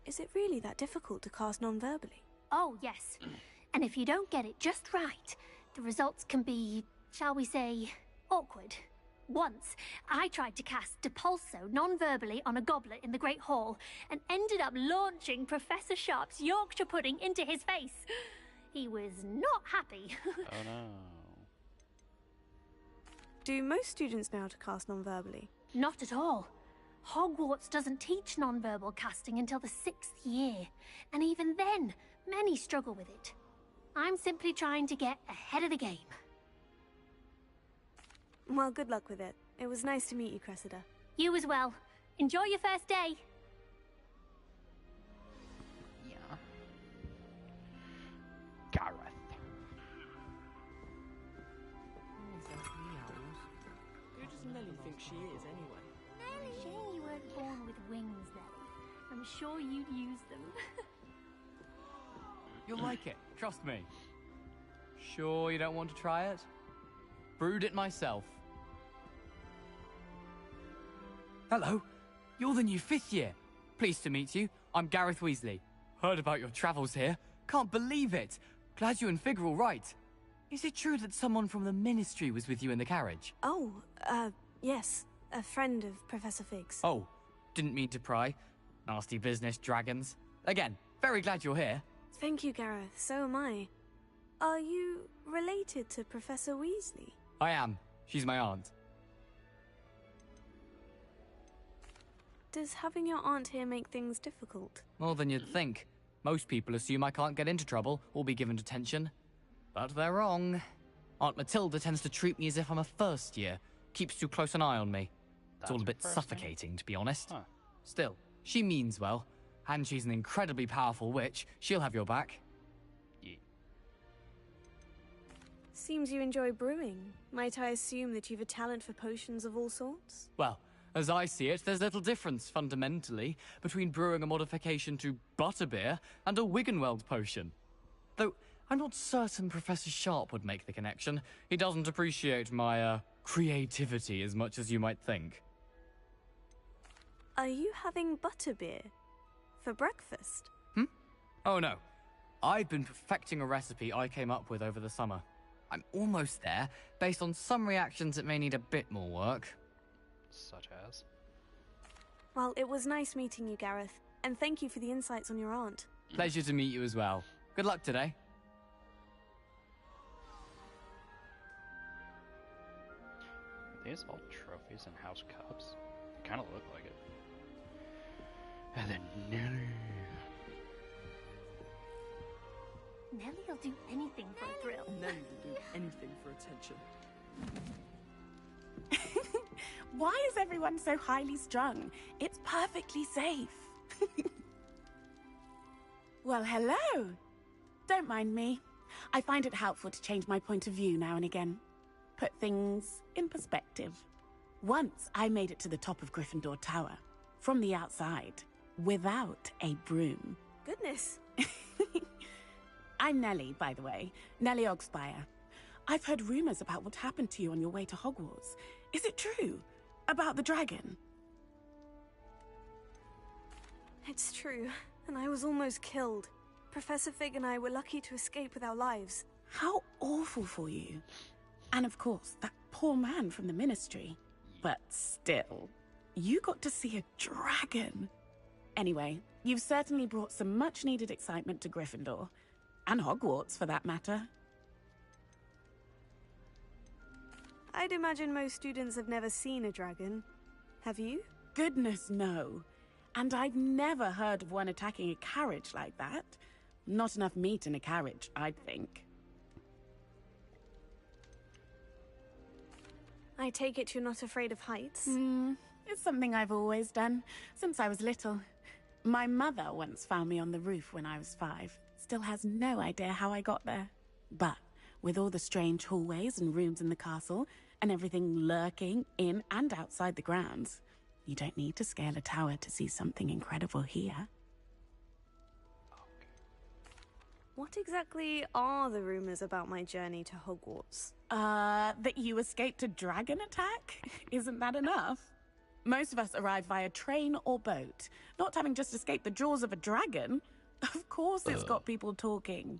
Is it really that difficult to cast non-verbally? Oh, yes. And if you don't get it just right, the results can be, shall we say, awkward. Once, I tried to cast Depulso non-verbally on a goblet in the Great Hall and ended up launching Professor Sharp's Yorkshire pudding into his face. He was not happy. Oh no. Do most students know how to cast non-verbally? Not at all. Hogwarts doesn't teach non-verbal casting until the 6th year, and even then, many struggle with it. I'm simply trying to get ahead of the game. Well, good luck with it. It was nice to meet you, Cressida. You as well. Enjoy your first day. Yeah. Gareth. Who does Nelly think she is, anyway? Nelly! Shame you weren't born with wings, Nelly. I'm sure you'd use them. You'll like it, trust me. Sure you don't want to try it? Brewed it myself. Hello, you're the new 5th year. Pleased to meet you. I'm Gareth Weasley. Heard about your travels here. Can't believe it. Glad you and Fig are all right. Is it true that someone from the Ministry was with you in the carriage? Oh, yes. A friend of Professor Fig's. Oh, didn't mean to pry. Nasty business, dragons. Again, very glad you're here. Thank you, Gareth. So am I. Are you related to Professor Weasley? I am. She's my aunt. Does having your aunt here make things difficult? More than you'd think. Most people assume I can't get into trouble or be given detention. But they're wrong. Aunt Matilda tends to treat me as if I'm a first year. Keeps too close an eye on me. It's all a bit depressing. suffocating, to be honest. Huh. Still, She means well, and she's an incredibly powerful witch. She'll have your back. Yeah. Seems you enjoy brewing. Might I assume that you've a talent for potions of all sorts? Well, as I see it, there's little difference, fundamentally, between brewing a modification to butterbeer and a Wiggenweld potion. Though, I'm not certain Professor Sharp would make the connection. He doesn't appreciate my, creativity as much as you might think. Are you having butterbeer? For breakfast? Oh no. I've been perfecting a recipe I came up with over the summer. I'm almost there. Based on some reactions, it may need a bit more work. Such as? Well, it was nice meeting you, Gareth. And thank you for the insights on your aunt. Pleasure to meet you as well. Good luck today. Are these all trophies and house cups? They kind of look like it. And then Nelly. Nelly'll do anything for a thrill. Nelly will do anything for attention. Why is everyone so highly strung? It's perfectly safe. Well, hello. Don't mind me. I find it helpful to change my point of view now and again. Put things in perspective. Once I made it to the top of Gryffindor Tower, from the outside, without a broom. Goodness. I'm Nelly, by the way. Nelly Ogspire. I've heard rumors about what happened to you on your way to Hogwarts. Is it true? About the dragon? It's true, and I was almost killed. Professor Fig and I were lucky to escape with our lives. How awful for you. And of course, that poor man from the Ministry. But still, you got to see a dragon. Anyway, you've certainly brought some much-needed excitement to Gryffindor. And Hogwarts, for that matter. I'd imagine most students have never seen a dragon. Have you? Goodness, no. And I'd never heard of one attacking a carriage like that. Not enough meat in a carriage, I'd think. I take it you're not afraid of heights? It's something I've always done, since I was little. My mother once found me on the roof when I was 5. Still has no idea how I got there. But with all the strange hallways and rooms in the castle, and everything lurking in and outside the grounds, you don't need to scale a tower to see something incredible here. What exactly are the rumors about my journey to Hogwarts? That you escaped a dragon attack? Isn't that enough? Most of us arrive via train or boat, not having just escaped the jaws of a dragon. Of course it's got people talking.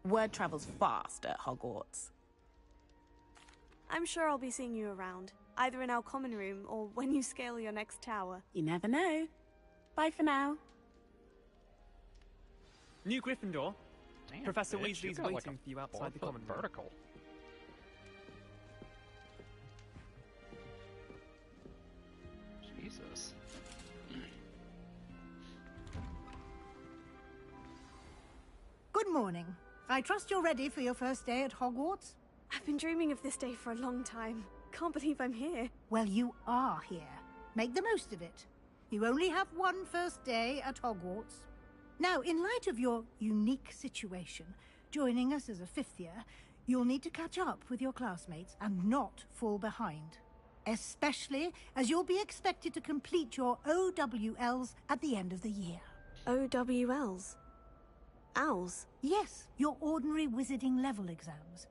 Word travels fast at Hogwarts. I'm sure I'll be seeing you around, either in our common room or when you scale your next tower. You never know. Bye for now. New Gryffindor. Damn, Professor bitch, you Weasley's got waiting like a for you outside the 4-foot common room. vertical. Jesus. Good morning. I trust you're ready for your first day at Hogwarts? I've been dreaming of this day for a long time. Can't believe I'm here. Well, you are here. Make the most of it. You only have one first day at Hogwarts. Now, in light of your unique situation, joining us as a 5th year, you'll need to catch up with your classmates and not fall behind. Especially as you'll be expected to complete your OWLs at the end of the year. OWLs? Owls? Yes, your ordinary wizarding level exams.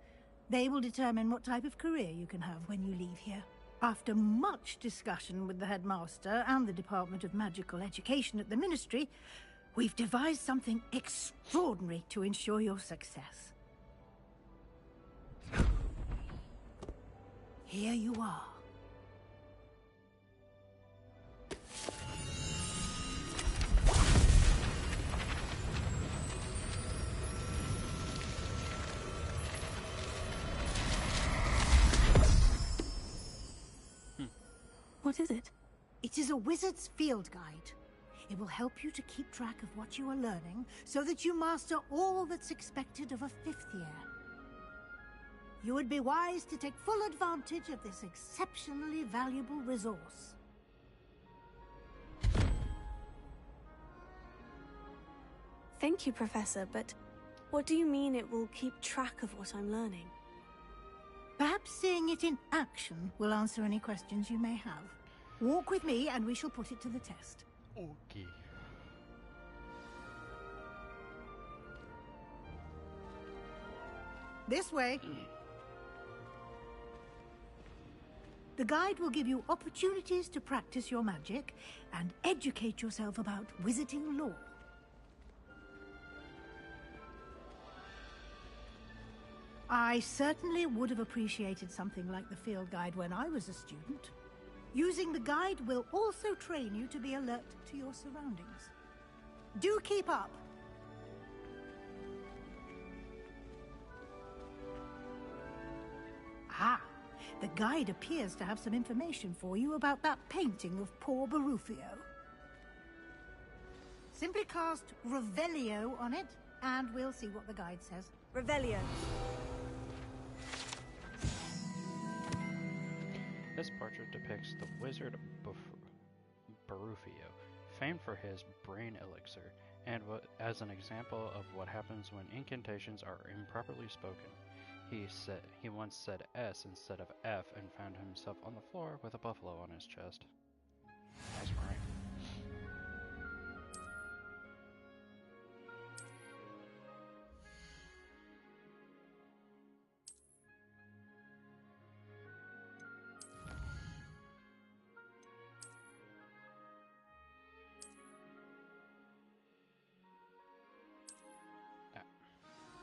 They will determine what type of career you can have when you leave here. After much discussion with the headmaster and the Department of Magical Education at the Ministry, we've devised something extraordinary to ensure your success. Here you are. What is it? It is a wizard's field guide. It will help you to keep track of what you are learning so that you master all that's expected of a 5th year. You would be wise to take full advantage of this exceptionally valuable resource. Thank you, Professor, but what do you mean it will keep track of what I'm learning? Perhaps seeing it in action will answer any questions you may have. Walk with me and we shall put it to the test. Okay. This way. The guide will give you opportunities to practice your magic and educate yourself about wizarding lore. I certainly would have appreciated something like the field guide when I was a student. Using the guide will also train you to be alert to your surroundings. Do keep up! Ah, the guide appears to have some information for you about that painting of poor Barufio. Simply cast Revelio on it, and we'll see what the guide says. Revelio. This portrait depicts the wizard Barufio, famed for his brain elixir, and as an example of what happens when incantations are improperly spoken. He once said S instead of F and found himself on the floor with a buffalo on his chest. Nice brain.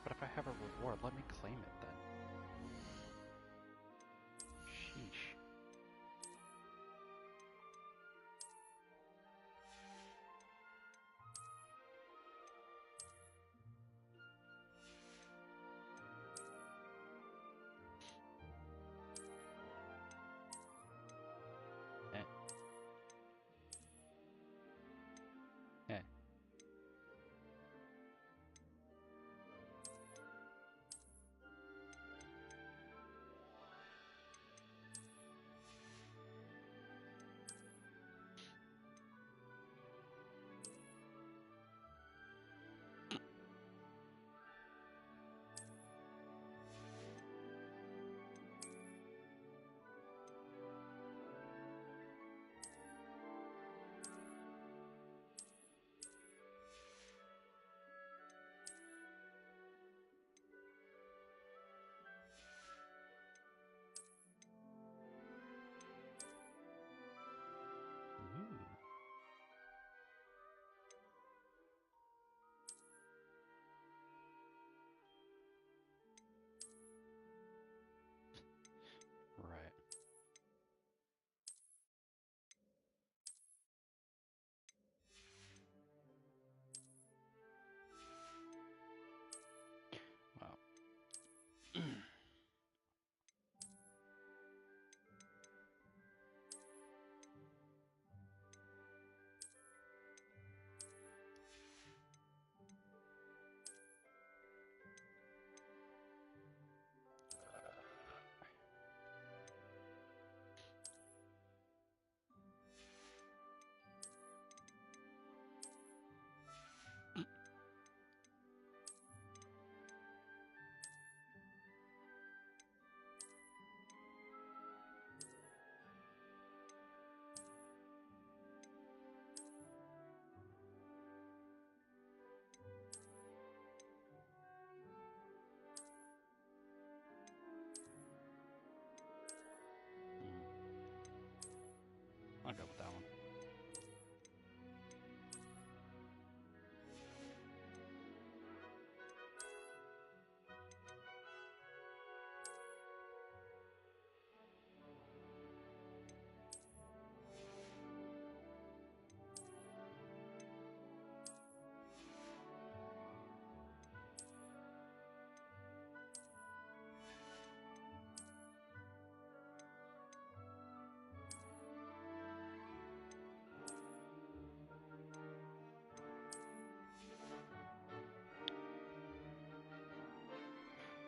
But if I have a reward, let me claim it then. Sheesh. Eh. Right. Well. I'll go with that one.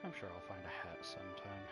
I'm sure I'll find a hat sometime.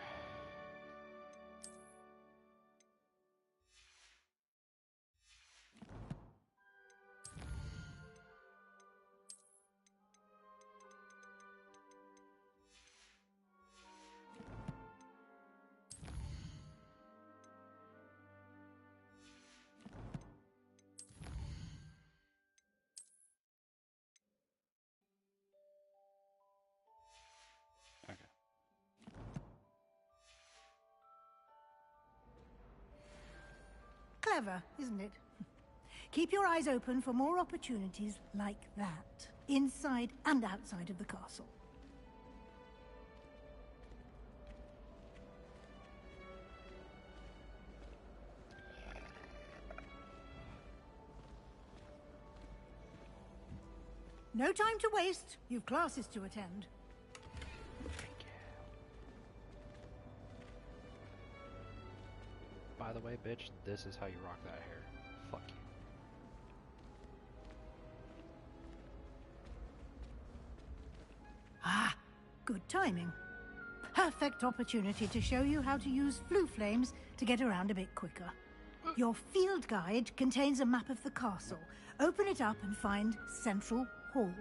Clever, isn't it? Keep your eyes open for more opportunities like that, inside and outside of the castle. No time to waste. You've classes to attend. By the way, bitch, this is how you rock that hair. Fuck you. Ah, good timing. Perfect opportunity to show you how to use flue flames to get around a bit quicker. Your field guide contains a map of the castle. Open it up and find Central Hall.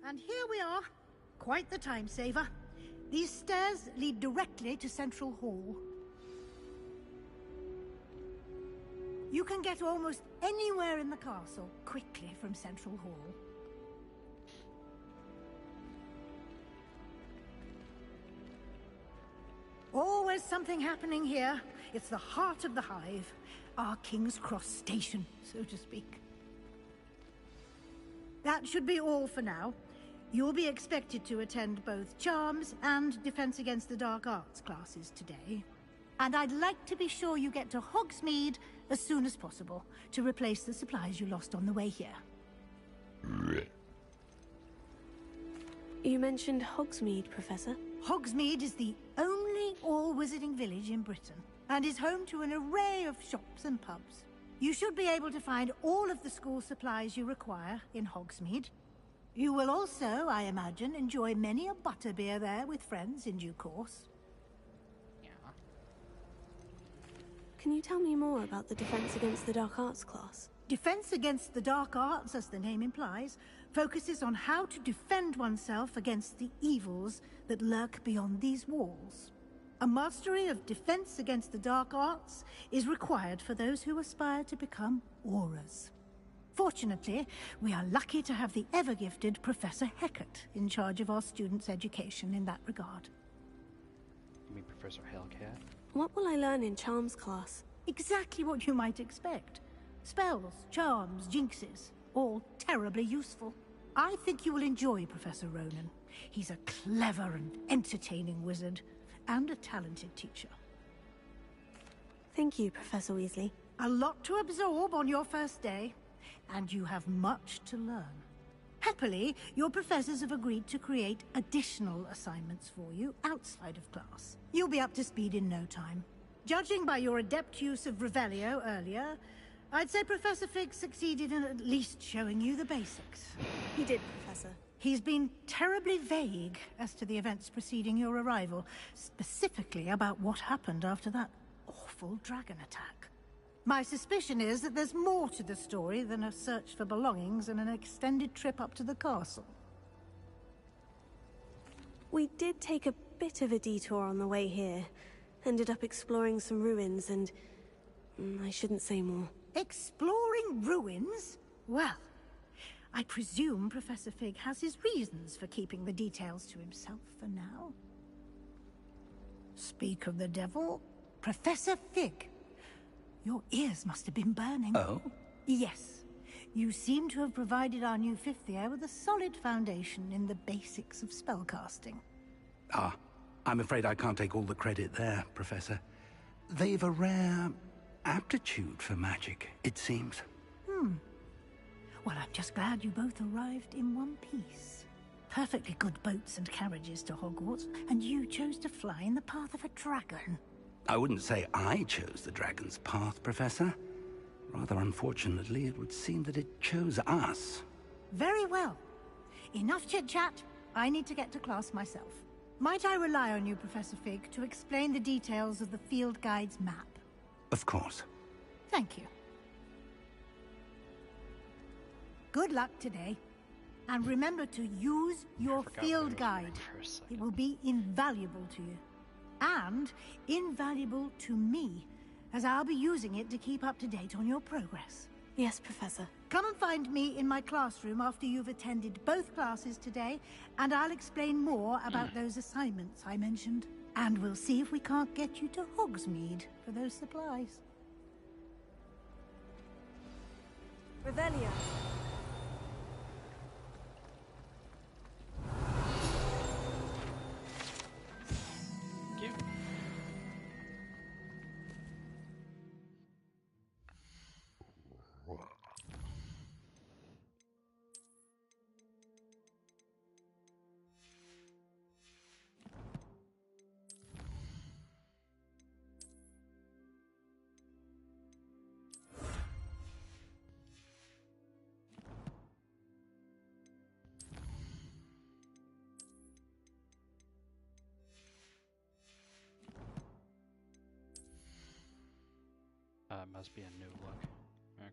And here we are. Quite the time saver. These stairs lead directly to Central Hall. You can get almost anywhere in the castle quickly from Central Hall. Always something happening here. It's the heart of the hive. Our King's Cross station, so to speak. That should be all for now. You'll be expected to attend both Charms and Defense Against the Dark Arts classes today. And I'd like to be sure you get to Hogsmeade as soon as possible to replace the supplies you lost on the way here. You mentioned Hogsmeade, Professor. Hogsmeade is the only all-wizarding village in Britain and is home to an array of shops and pubs. You should be able to find all of the school supplies you require in Hogsmeade. You will also, I imagine, enjoy many a butterbeer there with friends in due course. Yeah. Can you tell me more about the Defense Against the Dark Arts class? Defense Against the Dark Arts, as the name implies, focuses on how to defend oneself against the evils that lurk beyond these walls. A mastery of Defense Against the Dark Arts is required for those who aspire to become Aurors. Fortunately, we are lucky to have the ever-gifted Professor Hecat in charge of our students' education in that regard. You mean Professor Hellcat? What will I learn in Charms class? Exactly what you might expect. Spells, charms, jinxes, all terribly useful. I think you will enjoy Professor Ronan. He's a clever and entertaining wizard, and a talented teacher. Thank you, Professor Weasley. A lot to absorb on your first day. And you have much to learn. Happily, your professors have agreed to create additional assignments for you outside of class. You'll be up to speed in no time. Judging by your adept use of Revelio earlier, I'd say Professor Fig succeeded in at least showing you the basics. He did, Professor. He's been terribly vague as to the events preceding your arrival, specifically about what happened after that awful dragon attack. My suspicion is that there's more to the story than a search for belongings and an extended trip up to the castle. We did take a bit of a detour on the way here. Ended up exploring some ruins and... I shouldn't say more. Exploring ruins? Well, I presume Professor Fig has his reasons for keeping the details to himself for now. Speak of the devil, Professor Fig. Your ears must have been burning. Oh? Yes. You seem to have provided our new fifth year with a solid foundation in the basics of spellcasting. Ah, I'm afraid I can't take all the credit there, Professor. They've a rare aptitude for magic, it seems. Well, I'm just glad you both arrived in one piece. Perfectly good boats and carriages to Hogwarts, and you chose to fly in the path of a dragon. I wouldn't say I chose the dragon's path, Professor. Rather unfortunately, it would seem that it chose us. Very well. Enough chit-chat. I need to get to class myself. Might I rely on you, Professor Fig, to explain the details of the field guide's map? Of course. Thank you. Good luck today. And remember to use your field guide. It will be invaluable to you. And invaluable to me, as I'll be using it to keep up to date on your progress. Yes, Professor. Come and find me in my classroom after you've attended both classes today, and I'll explain more about those assignments I mentioned. And we'll see if we can't get you to Hogsmeade for those supplies. Revelio. Must be a new look. Okay.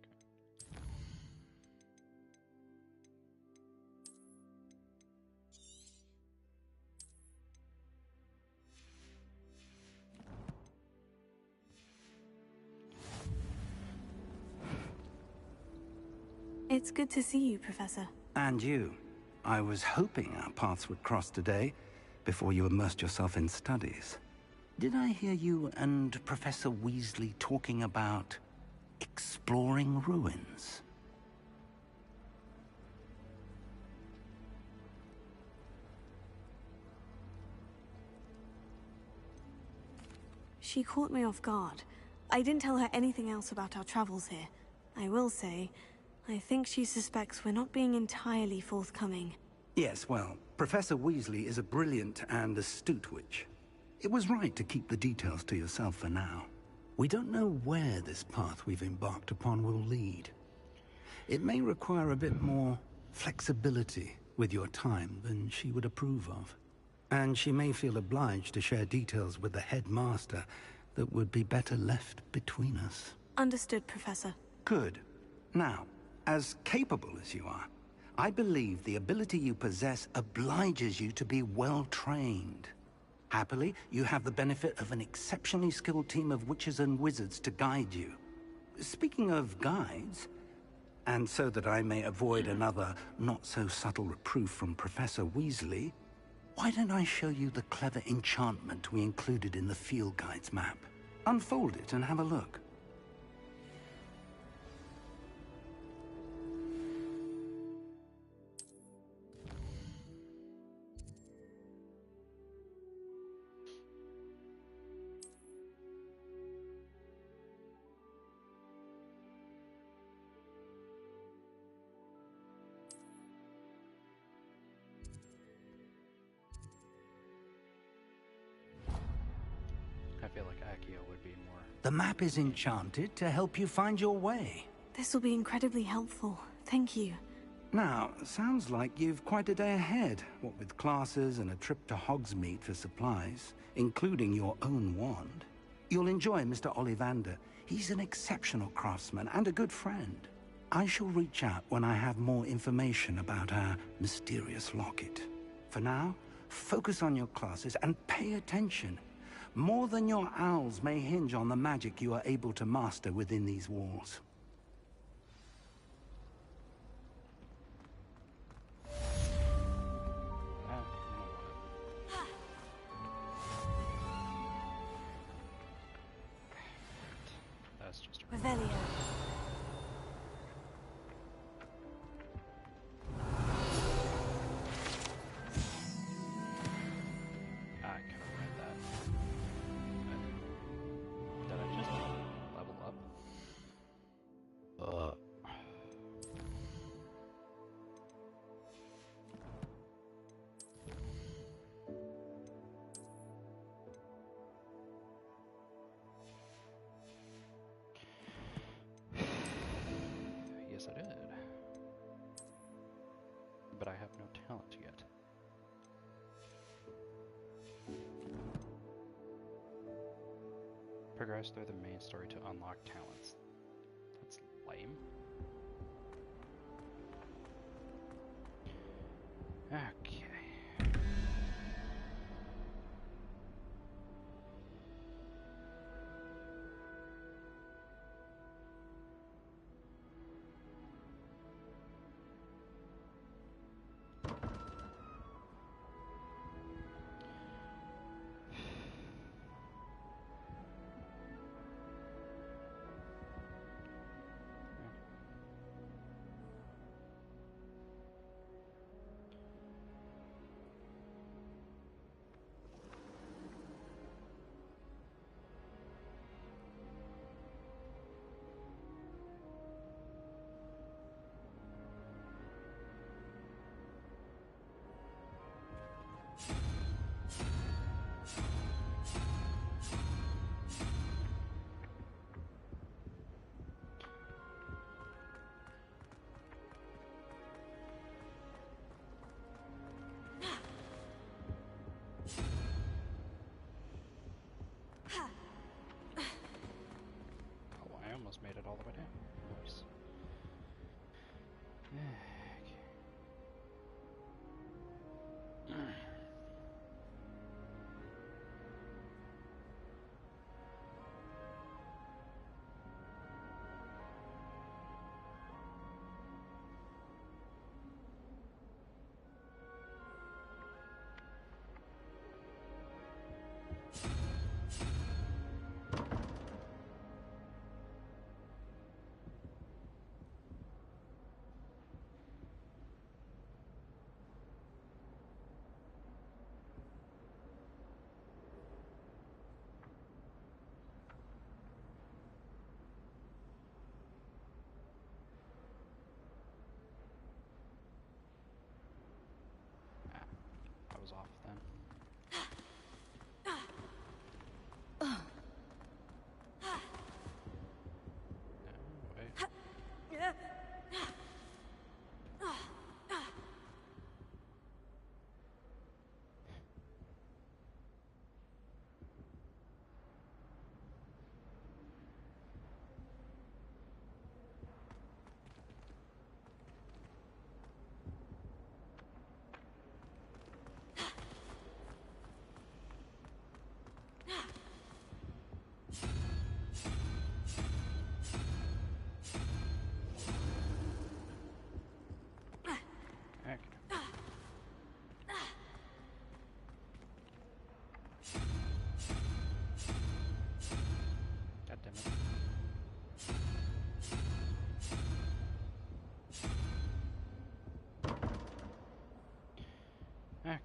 It's good to see you, Professor. And you. I was hoping our paths would cross today, before you immersed yourself in studies. Did I hear you and Professor Weasley talking about exploring ruins? She caught me off guard. I didn't tell her anything else about our travels here. I will say, I think she suspects we're not being entirely forthcoming. Yes, well, Professor Weasley is a brilliant and astute witch. It was right to keep the details to yourself for now. We don't know where this path we've embarked upon will lead. It may require a bit more flexibility with your time than she would approve of. And she may feel obliged to share details with the headmaster that would be better left between us. Understood, Professor. Good. Now, as capable as you are, I believe the ability you possess obliges you to be well trained. Happily, you have the benefit of an exceptionally skilled team of witches and wizards to guide you. Speaking of guides, and so that I may avoid another not-so-subtle reproof from Professor Weasley, why don't I show you the clever enchantment we included in the field guide's map? Unfold it and have a look. I feel like Accio would be more... The map is enchanted to help you find your way. This will be incredibly helpful. Thank you. Now, sounds like you've quite a day ahead, what with classes and a trip to Hogsmeade for supplies, including your own wand. You'll enjoy Mr. Ollivander. He's an exceptional craftsman and a good friend. I shall reach out when I have more information about our mysterious locket. For now, focus on your classes and pay attention. More than your owls may hinge on the magic you are able to master within these walls. That's just... Revelio. Progress through the main story to unlock talents. That's lame. Okay. Made it all the way down. Nice. Okay. Was off then. Okay.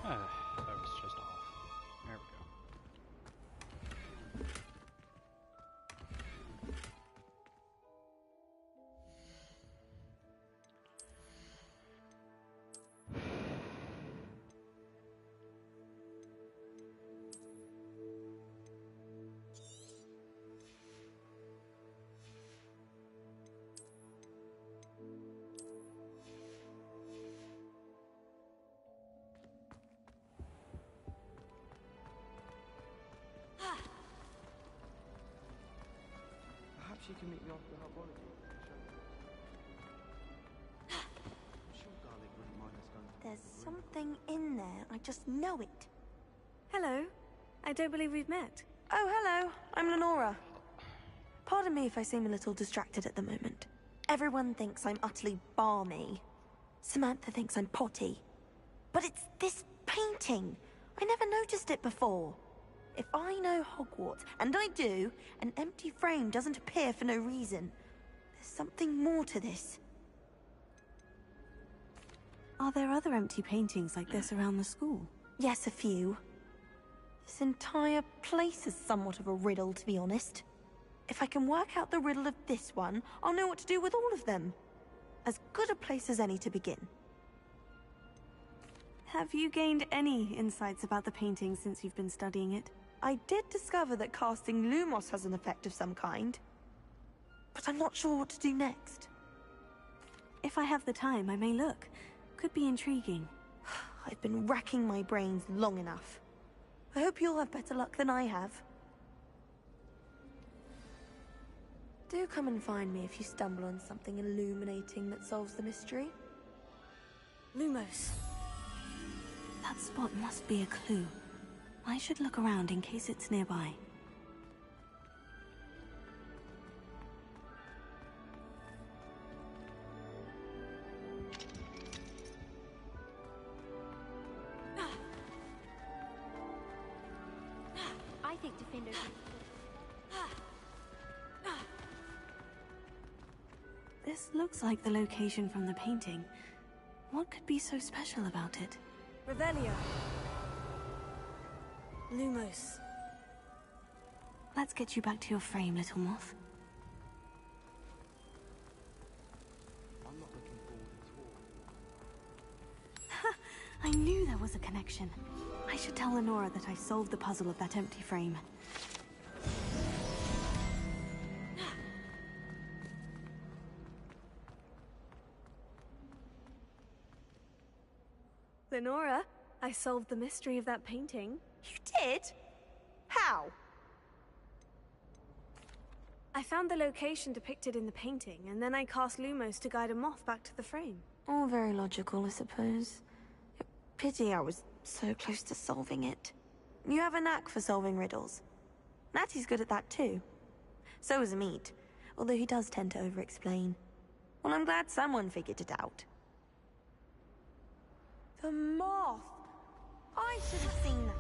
That was just off. There we go. Perhaps you can meet me off the Hogwarts. something in there. I just know it. Hello. I don't believe we've met. Oh, hello. I'm Lenora. Pardon me if I seem a little distracted at the moment. Everyone thinks I'm utterly balmy. Samantha thinks I'm potty. But it's this painting. I never noticed it before. If I know Hogwarts, and I do, an empty frame doesn't appear for no reason. There's something more to this. Are there other empty paintings like this around the school? Yes, a few. This entire place is somewhat of a riddle, to be honest. If I can work out the riddle of this one, I'll know what to do with all of them. As good a place as any to begin. Have you gained any insights about the painting since you've been studying it? I did discover that casting Lumos has an effect of some kind. But I'm not sure what to do next. If I have the time, I may look. Could be intriguing. I've been racking my brains long enough. I hope you'll have better luck than I have. Do come and find me if you stumble on something illuminating that solves the mystery. Lumos. That spot must be a clue. I should look around in case it's nearby. I think Defender. This looks like the location from the painting. What could be so special about it? Revelio. Lumos. Let's get you back to your frame, little moth. I'm not looking forward at Ha! I knew there was a connection. I should tell Lenora that I solved the puzzle of that empty frame. Lenora, I solved the mystery of that painting. You did? How? I found the location depicted in the painting, and then I cast Lumos to guide a moth back to the frame. All very logical, I suppose. Pity I was so close to solving it. You have a knack for solving riddles. Natty's good at that too. So is Amit, although he does tend to over-explain. Well, I'm glad someone figured it out. The moth! I should have seen that.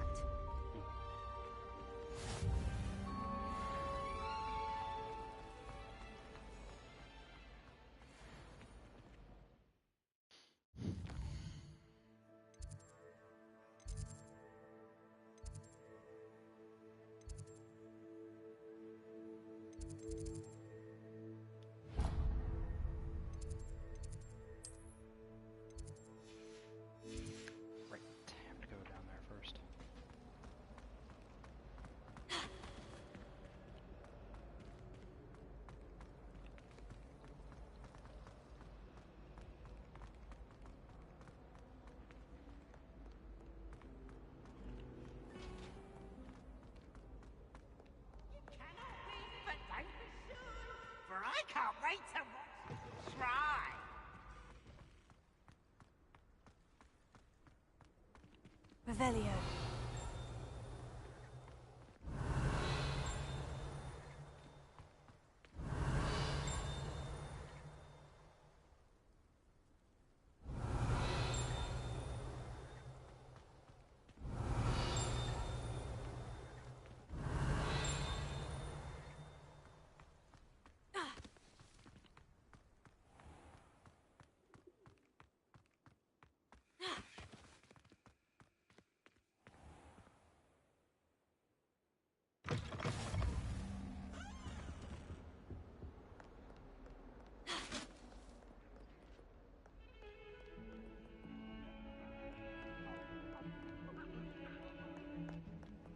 Right, have to go down there first. For I can't wait to try. Revelio.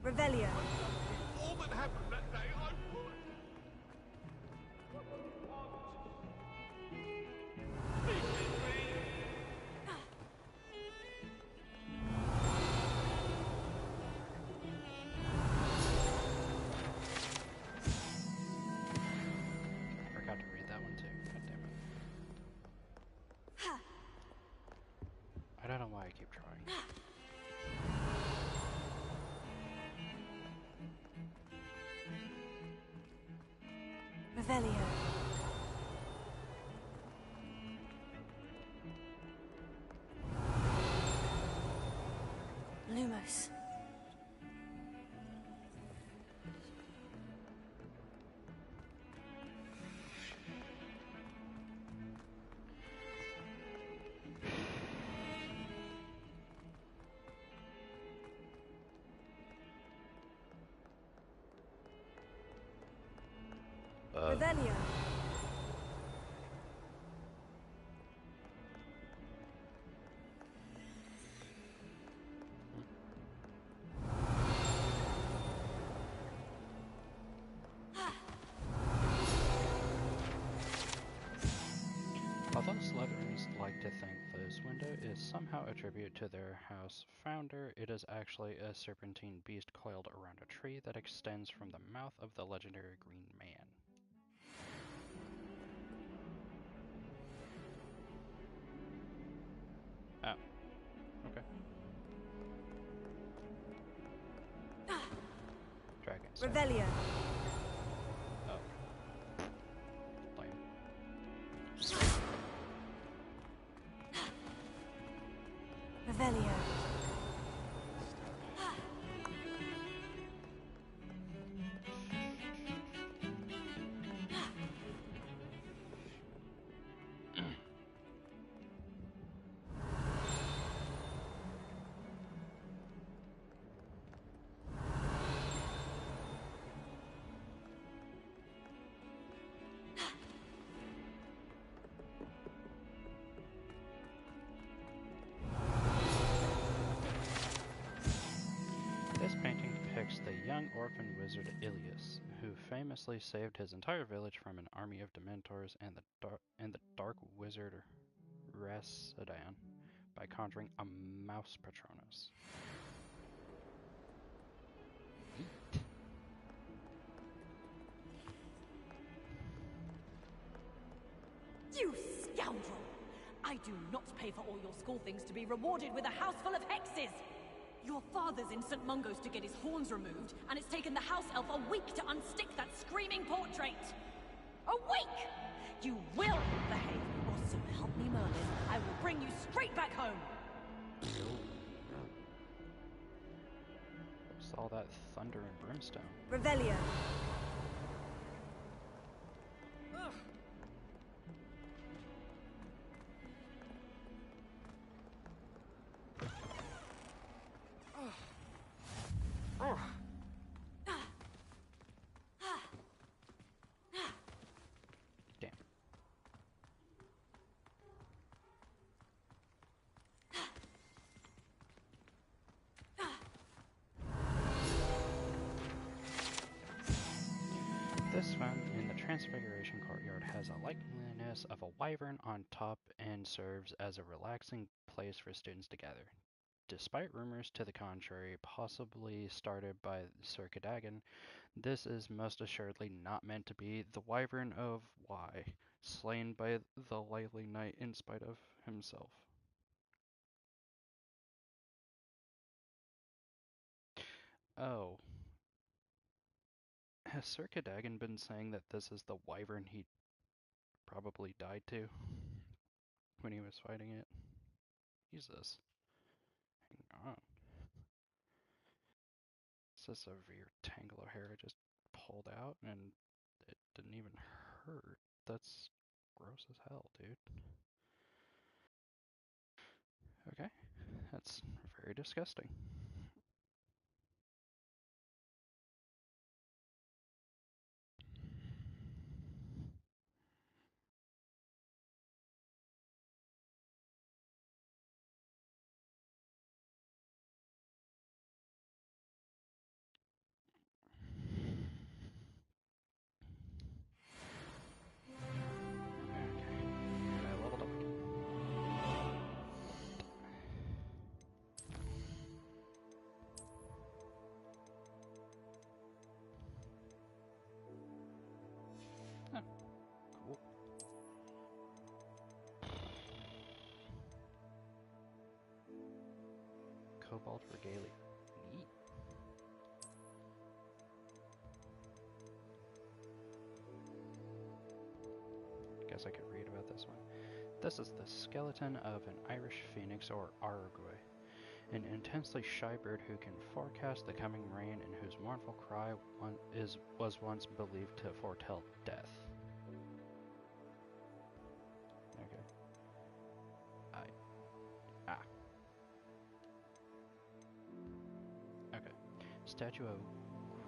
Revelio. All that happened that day, I would. I forgot to read that one too. God damn it. I don't don't know why I keep trying. Revelio. Lumos. Revelio. Although Slytherins like to think this window is somehow a tribute to their house founder, it is actually a serpentine beast coiled around a tree that extends from the mouth of the legendary Green Man. Oh. Okay. Dragon. Revelio. Oh. Lame. Revelio. This painting depicts the young orphan wizard Ilias, who famously saved his entire village from an army of Dementors and the dark wizard Rassedan by conjuring a mouse Patronus. You scoundrel! I do not pay for all your school things to be rewarded with a house full of hexes! Your father's in St. Mungo's to get his horns removed, and it's taken the house elf a week to unstick that screaming portrait! A week! You will behave, or so help me Merlin, I will bring you straight back home! What's all that thunder and brimstone? Revelio. Damn. This fountain in the Transfiguration Courtyard has a likeness of a wyvern on top and serves as a relaxing place for students to gather. Despite rumors to the contrary, possibly started by Sir Cadogan, this is most assuredly not meant to be the wyvern of Y, slain by the lively knight in spite of himself. Oh. Has Sir Cadogan been saying that this is the wyvern he probably died to when he was fighting it? Jesus. Hang on. It's a severe tangle of hair I just pulled out and it didn't even hurt. That's gross as hell, dude. Okay, that's very disgusting. Okay, and I leveled up again. Cobalt Regalia. Yeet. Guess I could read about this one. This is the skeleton of an Irish phoenix, or Argway, an intensely shy bird who can forecast the coming rain and whose mournful cry was once believed to foretell death. Okay. Okay. Statue of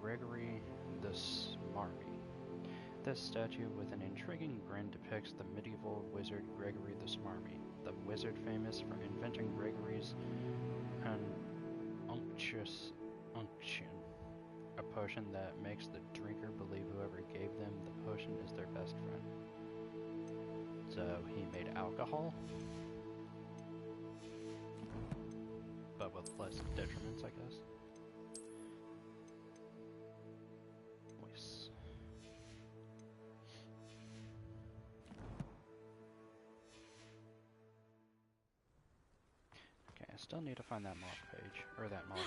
Gregory the Smarmy. This statue with an intriguing grin depicts the medieval wizard Gregory the Smarmy, the wizard famous for inventing Gregory's unctuous unction, a potion that makes the drinker believe whoever gave them the potion is their best friend. So he made alcohol, but with less detriments, I guess. Nice. Okay, I still need to find that moth page, or that moth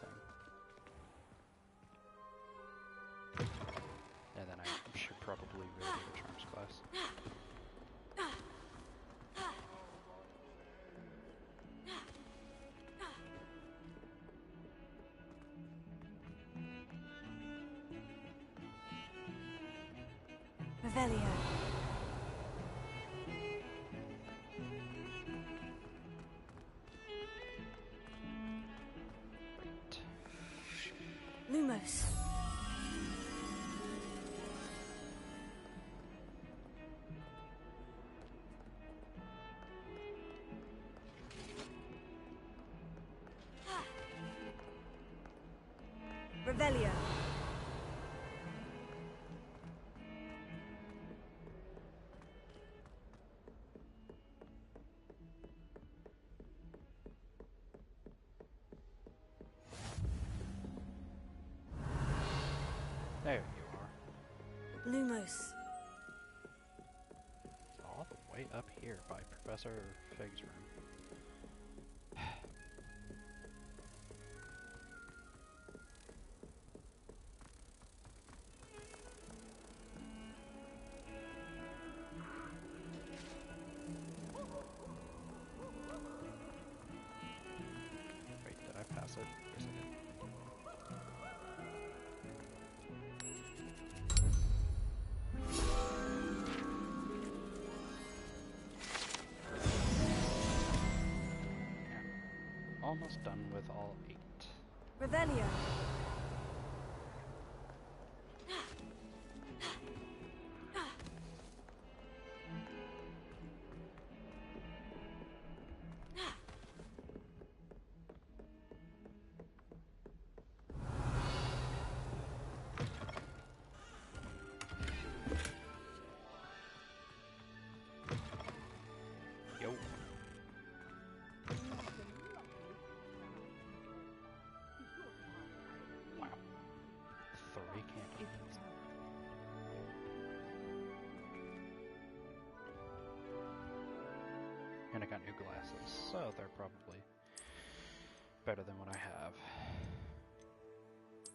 thing. And then I should probably really do the charms class. Revelio. Lumos. Revelio. There you are. Lumos. All the way up here by Professor Fig's room. Wait, did I pass it? Yes, I did. Almost done with all 8. Revelio. Yo. Wow. 3 candles. And I got new glasses, so they're probably better than what I have.